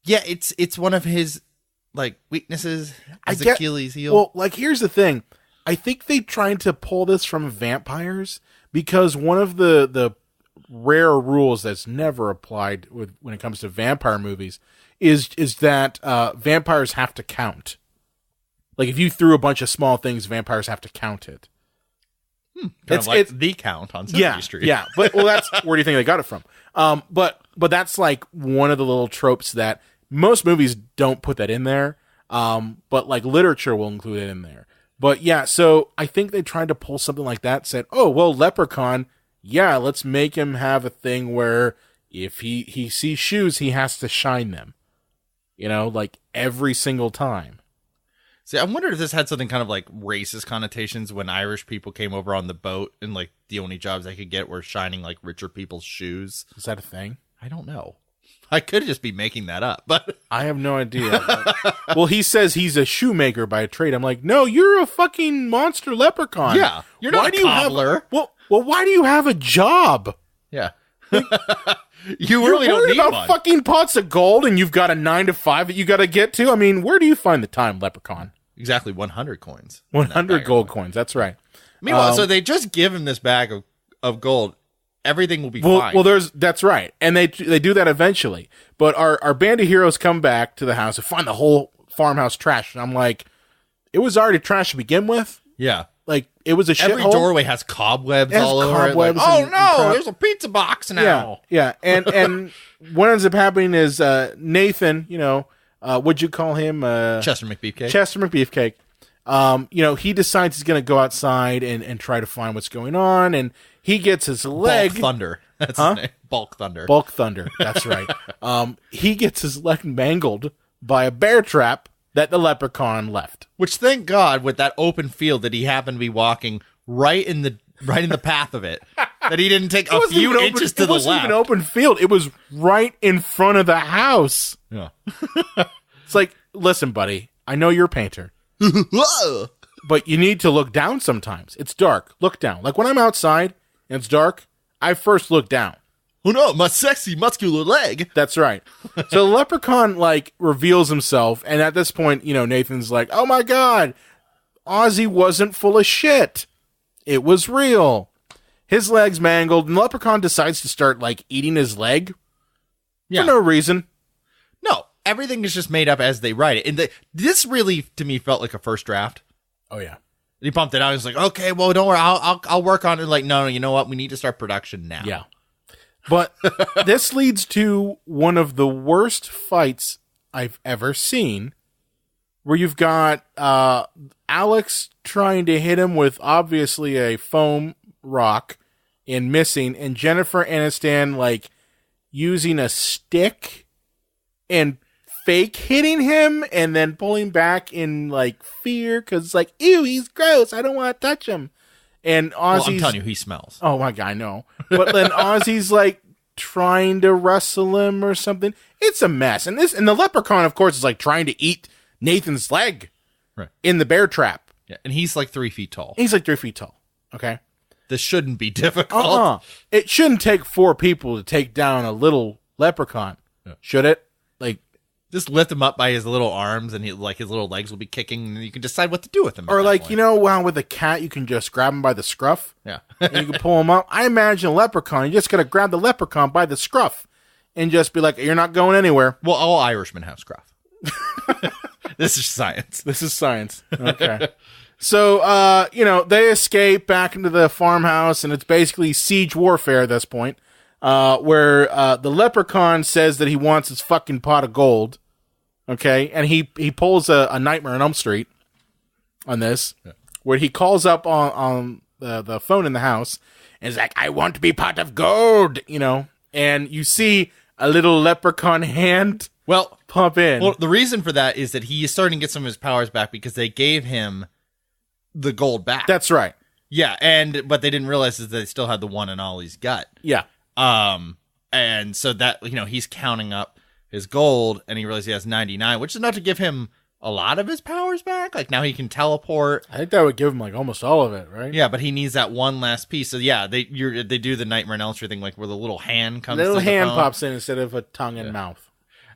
Yeah, it's one of his weaknesses as Achilles' heel. Well, here's the thing. I think they tried to pull this from vampires because one of the rare rules that's never applied when it comes to vampire movies is that vampires have to count. Like, if you threw a bunch of small things, vampires have to count it. It's the count on Sesame Street. Yeah, but that's where do you think they got it from? But that's like one of the little tropes that most movies don't put that in there. But literature will include it in there. But yeah, so I think they tried to pull something like that. Said, oh well, leprechaun. Yeah, let's make him have a thing where if he sees shoes, he has to shine them. Every single time. See, I wondered if this had something kind of racist connotations when Irish people came over on the boat and the only jobs they could get were shining richer people's shoes. Is that a thing? I don't know. I could just be making that up, but I have no idea. Well, he says he's a shoemaker by trade. I'm like, no, you're a fucking monster leprechaun. Yeah, you're not a cobbler. Well, why do you have a job? Yeah. You really don't need about fucking pots of gold, and you've got a 9 to 5 that you got to get to. I mean, where do you find the time, leprechaun? Exactly, 100 coins. 100 gold coins. That's right. Meanwhile, so they just give him this bag of gold. Everything will be fine. Well, that's right, and they do that eventually. But our band of heroes come back to the house and find the whole farmhouse trashed. And I'm like, it was already trash to begin with. Yeah. It was a shithole. Every doorway has cobwebs all over it. Oh no, there's a pizza box now. Yeah. And what ends up happening is Nathan, what'd you call him? Chester McBeefcake. Chester McBeefcake. He decides he's going to go outside and try to find what's going on, and he gets his leg. Bulk Thunder. That's his name. Bulk Thunder. Bulk Thunder. That's right. He gets his leg mangled by a bear trap that the leprechaun left. Which, thank God, with that open field that he happened to be walking right in the path of it, that he didn't take a few inches to the left. It wasn't even open field. It was right in front of the house. Yeah. It's like, listen, buddy, I know you're a painter. But you need to look down sometimes. It's dark. Look down. Like when I'm outside and it's dark, I first look down. Oh no, my sexy muscular leg. That's right. So the leprechaun like reveals himself, and at this point, Nathan's like, "Oh my god, Ozzy wasn't full of shit. It was real." His leg's mangled, and the leprechaun decides to start like eating his leg for no reason. No, everything is just made up as they write it. And this really, to me, felt like a first draft. Oh yeah. He bumped it out. He's like, "Okay, well, don't worry, I'll work on it." Like, no, you know what? We need to start production now. Yeah. But this leads to one of the worst fights I've ever seen, where you've got Alex trying to hit him with obviously a foam rock and missing, and Jennifer Aniston like using a stick and fake hitting him and then pulling back in like fear because like, ew, he's gross, I don't want to touch him. And Ozzy's, well, I'm telling you, he smells. Oh my god, no. But then Ozzy's like trying to wrestle him or something. It's a mess. And the leprechaun, of course, is like trying to eat Nathan's leg in the bear trap. Yeah, and he's like 3 feet tall. He's like 3 feet tall. Okay. This shouldn't be difficult. It shouldn't take 4 people to take down a little leprechaun. Yeah. Should it? Like, just lift him up by his little arms, and his little legs will be kicking, and you can decide what to do with him. Or like, with a cat, you can just grab him by the scruff. Yeah. And you can pull him up. I imagine a leprechaun, you just got to grab the leprechaun by the scruff and just be like, you're not going anywhere. Well, all Irishmen have scruff. This is science. This is science. Okay. So, they escape back into the farmhouse, and it's basically siege warfare at this point, where the leprechaun says that he wants his fucking pot of gold, okay? And he pulls a Nightmare on Elm Street on this, where he calls up on the phone in the house, and is like, I want to be pot of gold, and you see a little leprechaun hand pump in. Well, the reason for that is that he is starting to get some of his powers back because they gave him the gold back. That's right. Yeah, but they didn't realize is that they still had the one in Ollie's gut. Yeah. And so that, he's counting up his gold, and he realizes he has 99, which is enough to give him a lot of his powers back. Like, now he can teleport. I think that would give him, like, almost all of it, right? Yeah, but he needs that one last piece. So, yeah, they do the Nightmare on Elm Street thing, like, where the little hand comes little through the hand phone. pops in instead of a tongue and mouth.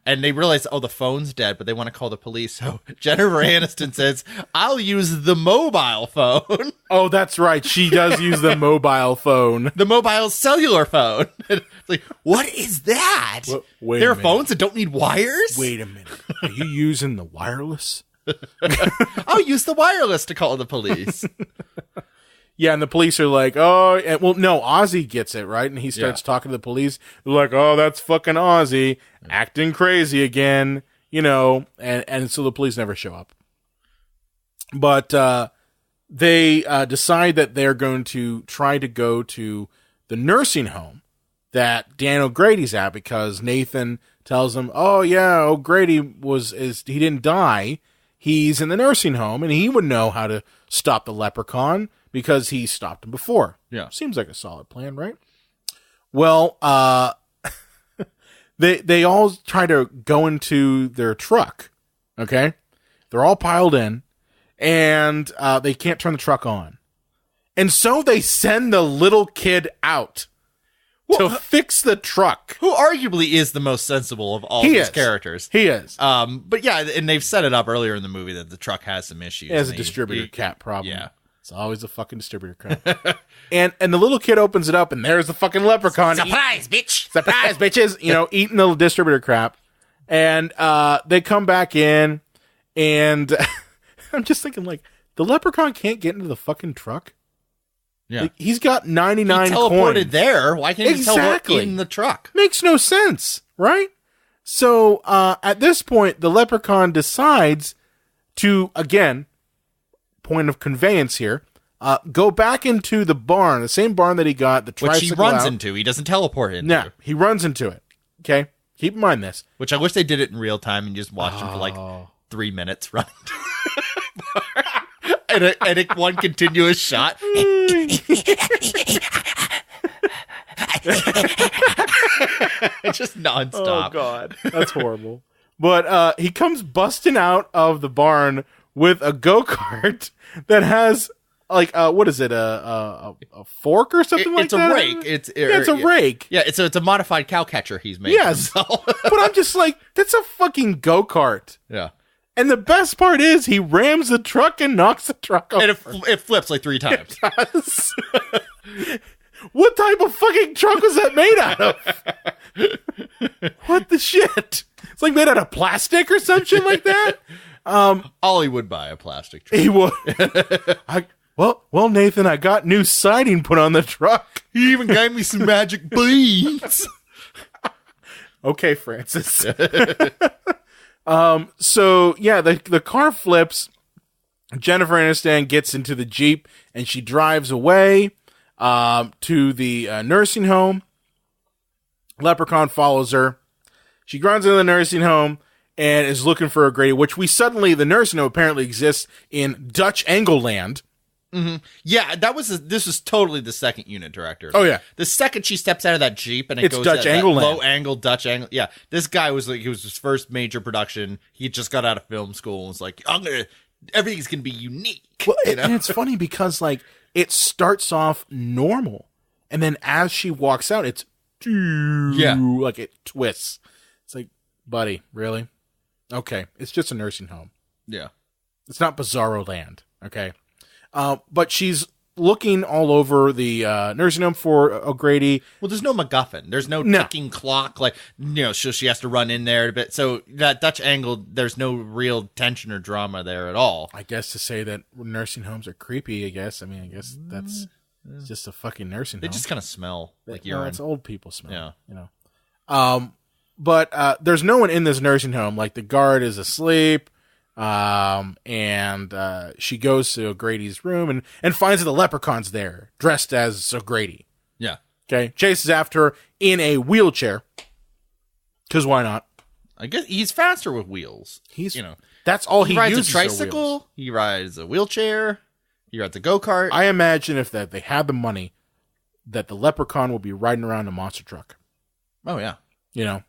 And they realize, the phone's dead, but they want to call the police. So Jennifer Aniston says, I'll use the mobile phone. Oh, that's right. She does use the mobile phone. The mobile cellular phone. It's like, what is that? Wait there are phones that don't need wires? Wait a minute. Are you using the wireless? I'll use the wireless to call the police. Yeah, and the police are like, oh, no, Ozzy gets it, right? And he starts talking to the police. They're like, oh, that's fucking Ozzy acting crazy again, and so the police never show up. But they decide that they're going to try to go to the nursing home that Dan O'Grady's at because Nathan tells them, oh, yeah, O'Grady he didn't die. He's in the nursing home, and he would know how to stop the leprechaun because he stopped him before. Yeah. Seems like a solid plan, right? Well, they all try to go into their truck, okay? They're all piled in, and they can't turn the truck on. And so they send the little kid out to fix the truck. Who arguably is the most sensible of all these characters. He is. But yeah, and they've set it up earlier in the movie that the truck has some issues. It has a distributor cat problem. Yeah. It's always a fucking distributor crap. and the little kid opens it up, and there's the fucking leprechaun. Surprise, bitch! Surprise, bitches! Eating the distributor crap. And they come back in, and I'm just thinking, like, the leprechaun can't get into the fucking truck? Yeah. Like, he's got 99 he teleported coins. there. Why can't he teleport in the truck? Makes no sense, right? So, at this point, the leprechaun decides to, again, point of conveyance here, go back into the barn, the same barn that he got the tricycle which he runs out. into. He doesn't teleport into. No, he runs into it. Okay? Keep in mind this. Which I wish they did it in real time and just watched him for like 3 minutes running to the barn. and one continuous shot. Just nonstop. Oh, God. That's horrible. But he comes busting out of the barn with a go-kart that has what is it? A fork or something like that? It's a rake. It's a rake. Yeah, it's a modified cow catcher he's made. Yes. But I'm just like, that's a fucking go-kart. Yeah. And the best part is he rams the truck and knocks the truck over. And it flips like 3 times. It does. What type of fucking truck was that made out of? What the shit? It's like made out of plastic or some shit like that? Ollie would buy a plastic truck. He would. Well, Nathan, I got new siding put on the truck. He even gave me some magic beans. Okay, Francis. So yeah, the car flips. Jennifer Aniston gets into the Jeep and she drives away to the nursing home. Leprechaun follows her. She runs into the nursing home and is looking for O'Grady, which the nursing home apparently exists in Dutch Angleland. Mm-hmm. Yeah, this is totally the second unit director. Oh yeah, the second she steps out of that Jeep and it's goes Dutch that Angleland. low angle Dutch angle. Yeah, this guy was his first major production. He just got out of film school and was like, everything's gonna be unique. Well, and it's funny because it starts off normal, and then as she walks out, it's like it twists. It's like, buddy, really? Okay, it's just a nursing home. Yeah, it's not Bizarro Land. Okay, but she's looking all over the nursing home for O'Grady. Well, there's no MacGuffin. There's no ticking clock. So she has to run in there a bit. So that Dutch angle, there's no real tension or drama there at all. I guess to say that nursing homes are creepy, I guess that's it's just a fucking nursing home. They just kind of smell like urine. It's old people smell. Yeah. But there's no one in this nursing home. Like the guard is asleep. And she goes to O'Grady's room and finds that the leprechaun's there, dressed as O'Grady. Yeah. Okay. Chases after her in a wheelchair. Because why not? I guess he's faster with wheels. That's all he rides uses. A tricycle. He rides a wheelchair. He rides a go-kart. I imagine if they had the money, that the leprechaun would be riding around a monster truck. Oh yeah.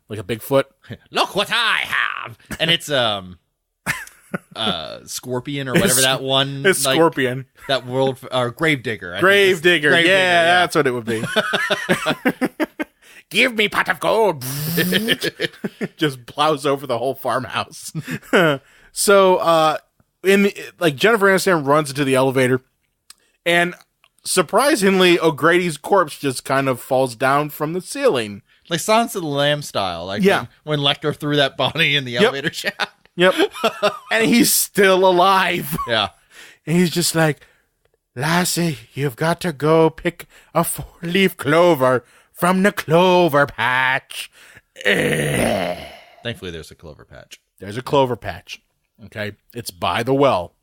Like a Bigfoot. Look what I have, and it's Scorpion or whatever that one. It's Scorpion. That world or Gravedigger. Gravedigger. Yeah, that's what it would be. Give me pot of gold. Just plows over the whole farmhouse. So, Jennifer Aniston runs into the elevator, and surprisingly, O'Grady's corpse just kind of falls down from the ceiling, like Silence of the Lambs style. When Lecter threw that body in the elevator shaft. Yep. And he's still alive. Yeah. And he's just like, Lassie, you've got to go pick a 4-leaf clover from the Clover Patch. Thankfully, there's a Clover Patch. There's a Clover Patch. Okay. It's by the well.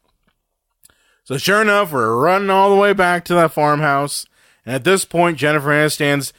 So sure enough, we're running all the way back to that farmhouse. And at this point, Jennifer Aniston's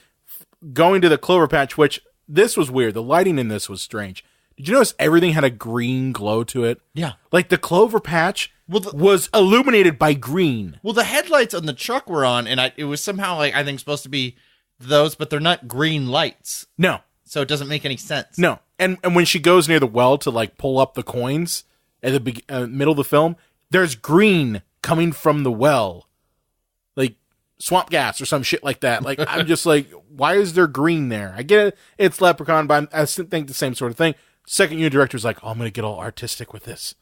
going to the Clover Patch, which this was weird. The lighting in this was strange. Did you notice everything had a green glow to it? Yeah. Like the Clover Patch was illuminated by green. Well, the headlights on the truck were on, and it was somehow, I think, supposed to be those, but they're not green lights. No. So it doesn't make any sense. No. And when she goes near the well to, pull up the coins at the middle of the film, there's green coming from the well. Like swamp gas or some shit like that. I'm just like, why is there green there? I get it. It's Leprechaun, but I think the same sort of thing. Second unit director's like, I'm going to get all artistic with this.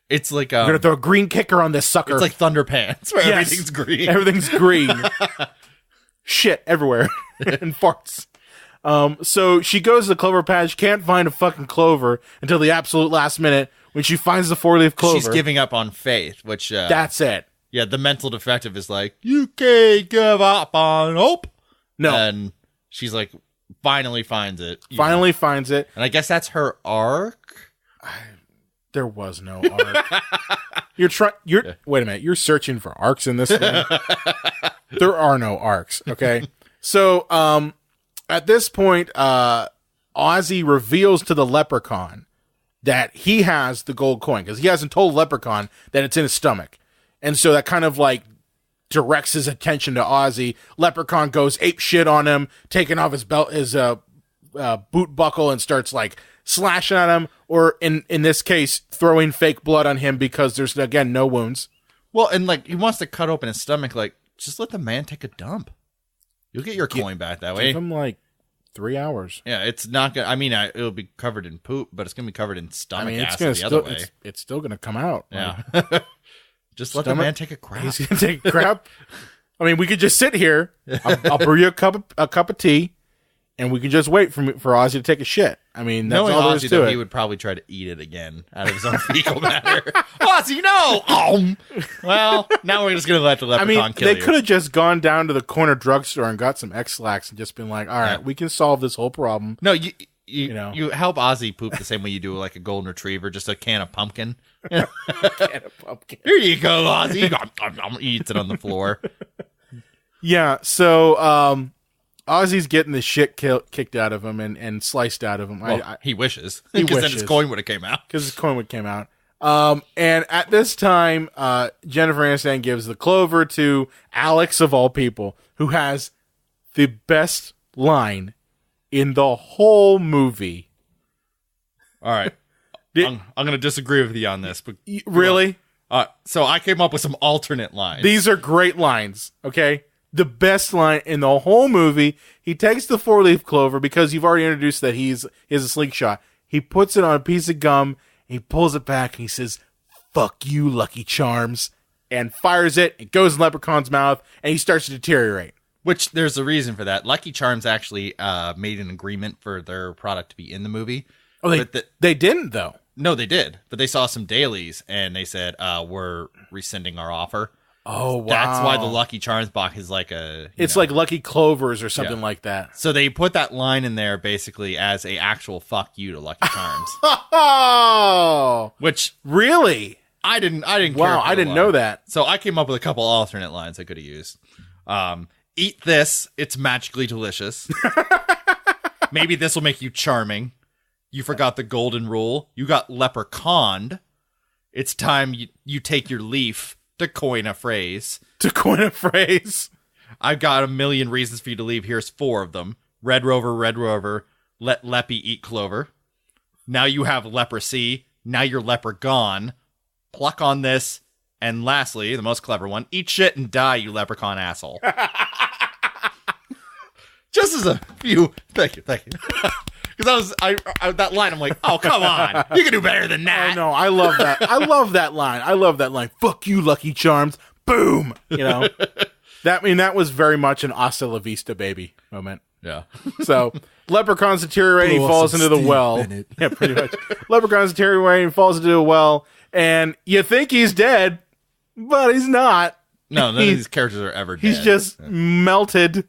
It's like I'm going to throw a green kicker on this sucker. It's like Thunder Pants, where everything's green. Everything's green. Shit everywhere. And farts. So she goes to the Clover Patch, can't find a fucking clover until the absolute last minute when she finds the 4-leaf clover. She's giving up on faith, which... that's it. Yeah, the mental defective is like, you can't give up on hope. No. And she's like... Finally finds it. Finds it. And I guess that's her arc? There was no arc. Wait a minute. You're searching for arcs in this film? There are no arcs, okay? So, at this point, Ozzy reveals to the Leprechaun that he has the gold coin, because he hasn't told Leprechaun that it's in his stomach. And so that kind of directs his attention to Ozzy. Leprechaun goes ape shit on him, taking off his belt, his boot buckle, and starts slashing at him, or in this case, throwing fake blood on him because there's again no wounds. Well, and like he wants to cut open his stomach. Like, just let the man take a dump. You'll get your coin back that way. Give him like 3 hours. Yeah, it's not gonna. I mean, it'll be covered in poop, but it's gonna be covered in stomach acid it's the other way. It's still gonna come out. Yeah. Just let the man take a crap. He's gonna take a crap. I mean, we could just sit here. I'll brew you a cup of tea, and we can just wait for Ozzy to take a shit. I mean, that's Knowing all there is Ozzy, to though, it. he would probably try to eat it again out of his own fecal matter. Ozzy, no! Well, now we're just gonna let the leprechaun kill you. They could have just gone down to the corner drugstore and got some X-Lax and just been like, all right, we can solve this whole problem. No, you help Ozzy poop the same way you do like a golden retriever, just a can of pumpkin. Can of pumpkin. Here you go, Ozzy. Eats it on the floor. Yeah, so Ozzy's getting the shit kicked out of him and sliced out of him. Well, he wishes. He Because then wishes. his coin would have came out. Because his coin would came out. And at this time, Jennifer Aniston gives the Clover to Alex, of all people, who has the best line in the whole movie. All right. I'm going to disagree with you on this. But Really? So I came up with some alternate lines. These are great lines, okay? The best line in the whole movie. He takes the 4-leaf clover because you've already introduced that he has a slingshot. He puts it on a piece of gum, he pulls it back, and he says, "Fuck you, Lucky Charms," and fires it. It goes in Leprechaun's mouth, and he starts to deteriorate. Which, there's a reason for that. Lucky Charms actually made an agreement for their product to be in the movie. Oh, they didn't, though. No, they did. But they saw some dailies, and they said, we're rescinding our offer. Oh, wow. That's why the Lucky Charms box is like a... It's like Lucky Clovers or something Yeah. like that. So they put that line in there basically as a actual fuck you to Lucky Charms. Oh, Which really? I didn't care. Wow, for I the didn't line. know that. So I came up with a couple alternate lines I could have used. Eat this, it's magically delicious. Maybe this will make you charming. You forgot the golden rule. You got leprechauned. It's time you take your leaf, to coin a phrase. To coin a phrase. I've got a million reasons for you to leave. Here's 4 of them. Red Rover, let Leppy eat Clover. Now you have leprosy. Now you're leper gone. Pluck on this. And lastly, the most clever one, eat shit and die, you leprechaun asshole. Just as a few... Thank you. Because that line, I'm like, oh, come on. You can do better than that. I know. I love that. I love that line. Fuck you, Lucky Charms. Boom. You know, that was very much an hasta la vista, baby moment. Yeah. So Leprechaun's deteriorating, Blow falls some into the steam, well. Bennett. Yeah, pretty much. Leprechaun's deteriorating, falls into a well, and you think he's dead, but he's not. No, none of these characters are ever dead. He's just melted.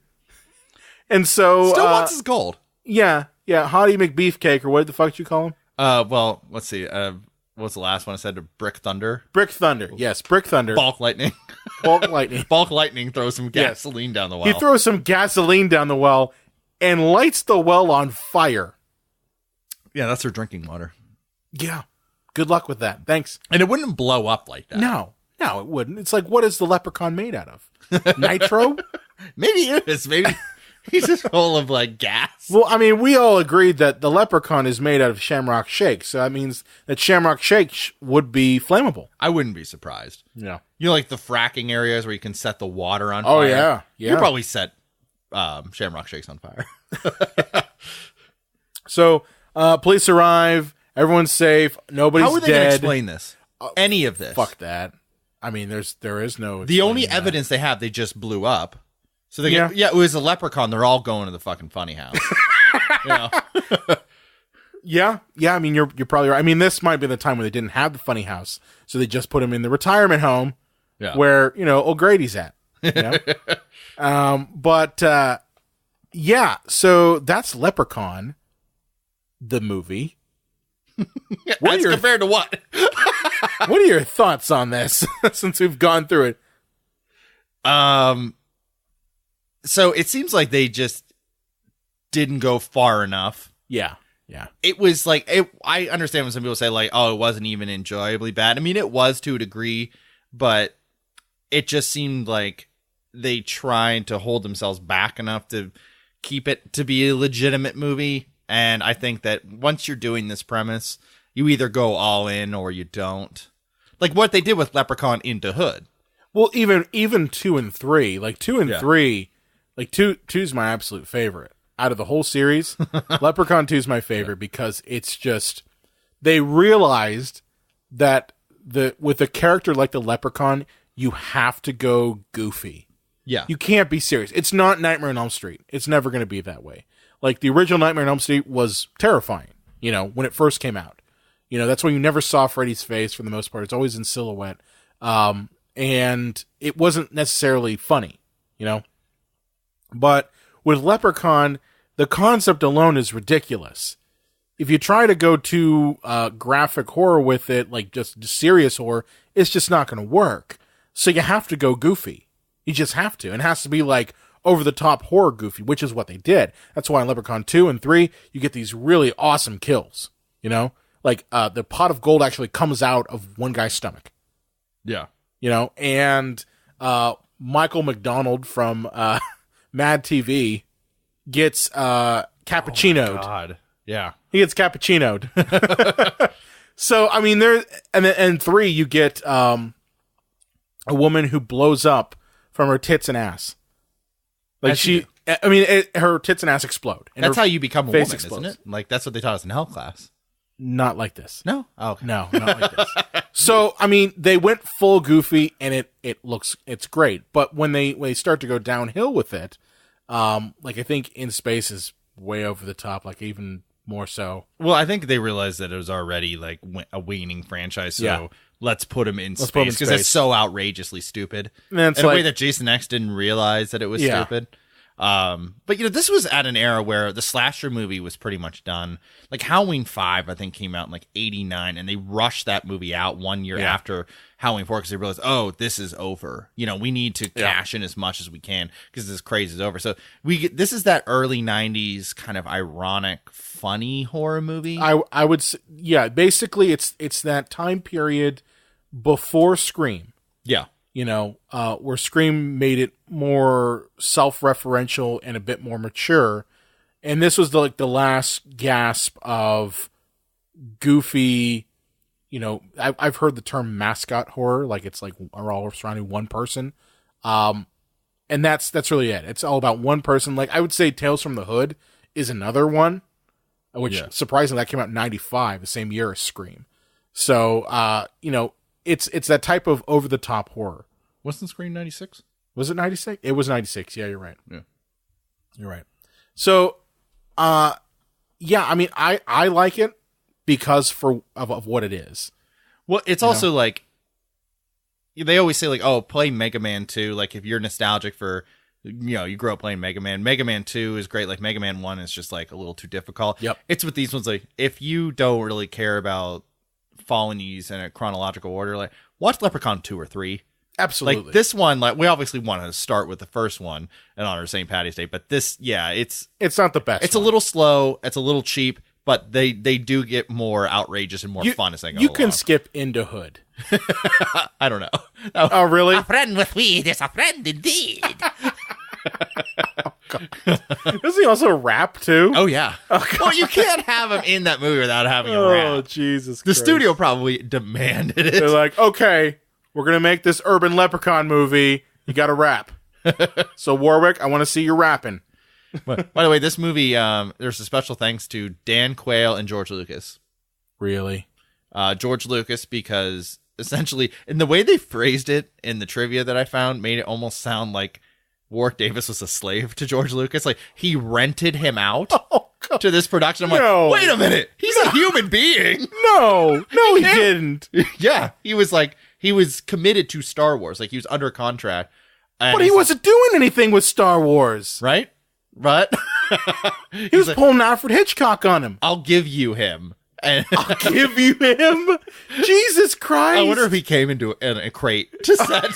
And so Still wants his gold. Yeah, Hottie McBeefcake, or what the fuck did you call him? Well, let's see. What was the last one I said? Brick Thunder. Brick Thunder. Yes, Brick Thunder. Bulk Lightning. Bulk Lightning. Bulk Lightning throws some gasoline down the well. He throws some gasoline down the well and lights the well on fire. Yeah, that's her drinking water. Yeah. Good luck with that. Thanks. And it wouldn't blow up like that. No, it wouldn't. It's like, what is the leprechaun made out of? Nitro? Maybe it is. Maybe he's just full of like gas. Well, I mean, we all agreed that the leprechaun is made out of Shamrock Shake, so that means that Shamrock Shake would be flammable. I wouldn't be surprised. Yeah. You know, like the fracking areas where you can set the water on Oh, fire? yeah. You probably set Shamrock Shakes on fire. So, police arrive. Everyone's safe. Nobody's How are they going to dead. explain this? Any of this? Fuck that. I mean, there is no. The only explaining that. evidence they have, they just blew up. So they Yeah. it was a leprechaun. They're all going to the fucking funny house. You know? Yeah. I mean, you're probably right. I mean, this might be the time when they didn't have the funny house, so they just put him in the retirement home, Yeah. where O'Grady's at. You know? Yeah. So that's Leprechaun, the movie. What As are your compared to what? What are your thoughts on this? Since we've gone through it. So it seems like they just didn't go far enough. Yeah. It was like I understand when some people say like, oh, it wasn't even enjoyably bad. I mean, it was to a degree, but it just seemed like they tried to hold themselves back enough to keep it to be a legitimate movie. And I think that once you're doing this premise, you either go all in or you don't. Like what they did with Leprechaun into Hood. Well, even 2 and 3, like 2 and 3, like 2's my absolute favorite out of the whole series. Leprechaun 2 is my favorite because it's just they realized that with a character like the Leprechaun, you have to go goofy. Yeah, you can't be serious. It's not Nightmare on Elm Street. It's never going to be that way. Like the original Nightmare on Elm Street was terrifying. When it first came out, that's why you never saw Freddy's face for the most part. It's always in silhouette. And it wasn't necessarily funny, But with Leprechaun, the concept alone is ridiculous. If you try to go too graphic horror with it, like just serious horror, it's just not going to work. So you have to go goofy. You just have to. And it has to be like over-the-top horror goofy, which is what they did. That's why in Leprechaun 2 and 3, you get these really awesome kills, Like the pot of gold actually comes out of one guy's stomach. Yeah. And Michael McDonald from Mad TV gets cappuccinoed. Oh, God. Yeah. He gets cappuccinoed. So, I mean, and 3, you get a woman who blows up from her tits and ass. Like her tits and ass explode. And that's how you become a woman, explodes. isn't it? Like, that's what they taught us in health class. Not like this. No? Oh, okay. No, not like this. So, I mean, they went full goofy, and it's great. But when they start to go downhill with it, like I think In Space is way over the top, like even more so. Well, I think they realized that it was already like a waning franchise, so let's put him in space because it's so outrageously stupid. In a way that Jason X didn't realize that it was stupid. But this was at an era where the slasher movie was pretty much done. Like Halloween 5, I think, came out in like 89, and they rushed that movie out 1 year after Halloween 4 because they realized, oh, this is over. We need to cash in as much as we can because this craze is over. So this is that early 90s kind of ironic, funny horror movie. I would say, basically it's that time period before Scream. Yeah. Where Scream made it more self-referential and a bit more mature. And this was the last gasp of goofy, I've heard the term mascot horror, like it's like are all surrounding one person. And that's really it. It's all about one person. Like I would say Tales from the Hood is another one, which surprisingly that came out in 95, the same year as Scream. So, it's that type of over-the-top horror. Wasn't Scream 96? Was it 96? It was 96. Yeah, you're right. Yeah. You're right. So, I mean, I like it because of what it is. Well, it's also like, they always say like, oh, play Mega Man 2. Like if you're nostalgic for, you grew up playing Mega Man. Mega Man 2 is great. Like Mega Man 1 is just like a little too difficult. Yep. It's with these ones like, if you don't really care about following these in a chronological order, like watch Leprechaun 2 or 3. Absolutely. Like this one, like we obviously want to start with the first one in honor of St. Paddy's Day, but this, it's not the best. It's a little slow. It's a little cheap, but they do get more outrageous and more fun as they go along. You can skip into Hood. I don't know. Oh, really? A friend with weed is a friend indeed. Doesn't he also rap too? Oh yeah. Well, you can't have him in that movie without having a rap. Oh Jesus! The studio probably demanded it. They're like, okay, we're gonna make this urban Leprechaun movie. You got to rap. So Warwick, I want to see you rapping. By the way, this movie, there's a special thanks to Dan Quayle and George Lucas. Really? George Lucas, because essentially, in the way they phrased it in the trivia that I found, made it almost sound like Warwick Davis was a slave to George Lucas. Like he rented him out to this production. I'm like, wait a minute, he's a human being. No, he didn't. Yeah, he was committed to Star Wars. Like he was under contract. But he wasn't doing anything with Star Wars, right? But he was pulling Alfred Hitchcock on him. I'll give you him. And I'll give you him. Jesus Christ! I wonder if he came into a crate to set.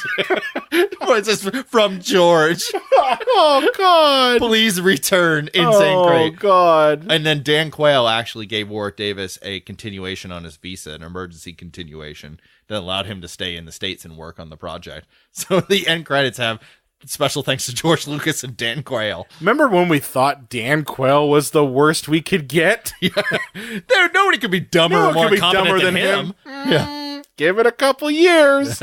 What's this from George? Oh God! Please return insane crate. Oh God! And then Dan Quayle actually gave Warwick Davis a continuation on his visa, an emergency continuation that allowed him to stay in the States and work on the project. So the end credits have special thanks to George Lucas and Dan Quayle. Remember when we thought Dan Quayle was the worst we could get? Yeah. Nobody could be dumber or more competent than him. Yeah. give it a couple years.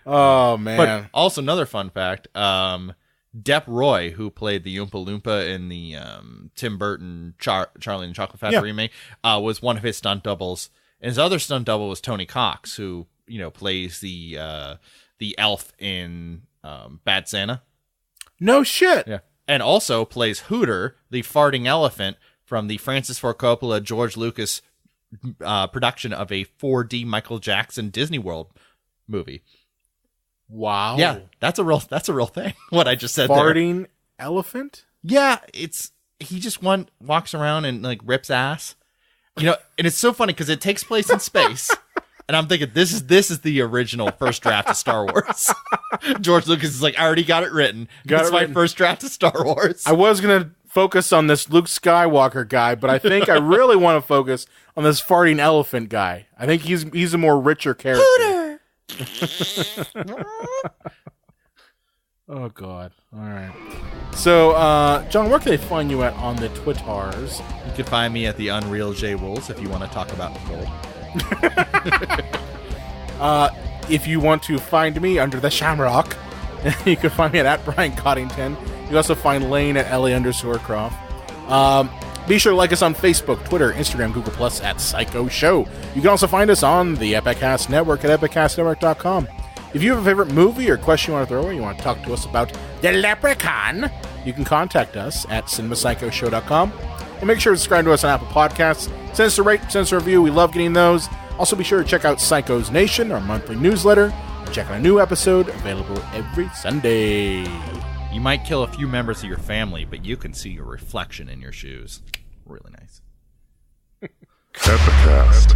Oh, man. But also another fun fact, Depp Roy, who played the Oompa Loompa in the Tim Burton Charlie and the Chocolate Factory remake, was one of his stunt doubles. And his other stunt double was Tony Cox, who, plays the elf in Bad Santa. No shit. Yeah. And also plays Hooter, the farting elephant from the Francis Ford Coppola, George Lucas production of a 4D Michael Jackson Disney World movie. Wow. Yeah, that's a real thing. What I just said Farting elephant? Yeah, he just walks around and like rips ass. And it's so funny because it takes place in space. And I'm thinking, this is the original first draft of Star Wars. George Lucas is like, I already got it written. It's my first draft of Star Wars. I was going to focus on this Luke Skywalker guy, but I think I really want to focus on this farting elephant guy. I think he's a more richer character. Hooter! Oh, God. All right. So, John, where can they find you at on the Twitters? You can find me at the Unreal J Wolves if you want to talk about gold. If you want to find me under the Shamrock, you can find me at Brian Coddington. You can also find Lane at LA_Croft. Be sure to like us on Facebook, Twitter, Instagram, Google Plus at Psycho Show. You can also find us on the Epicast Network at epicastnetwork.com. If you have a favorite movie or question you want to throw, or you want to talk to us about the Leprechaun, you can contact us at cinemapsychoshow.com. And make sure to subscribe to us on Apple Podcasts. Send us a rate, send us a review. We love getting those. Also, be sure to check out Psychos Nation, our monthly newsletter. Check out a new episode available every Sunday. You might kill a few members of your family, but you can see your reflection in your shoes. Really nice. Epicast.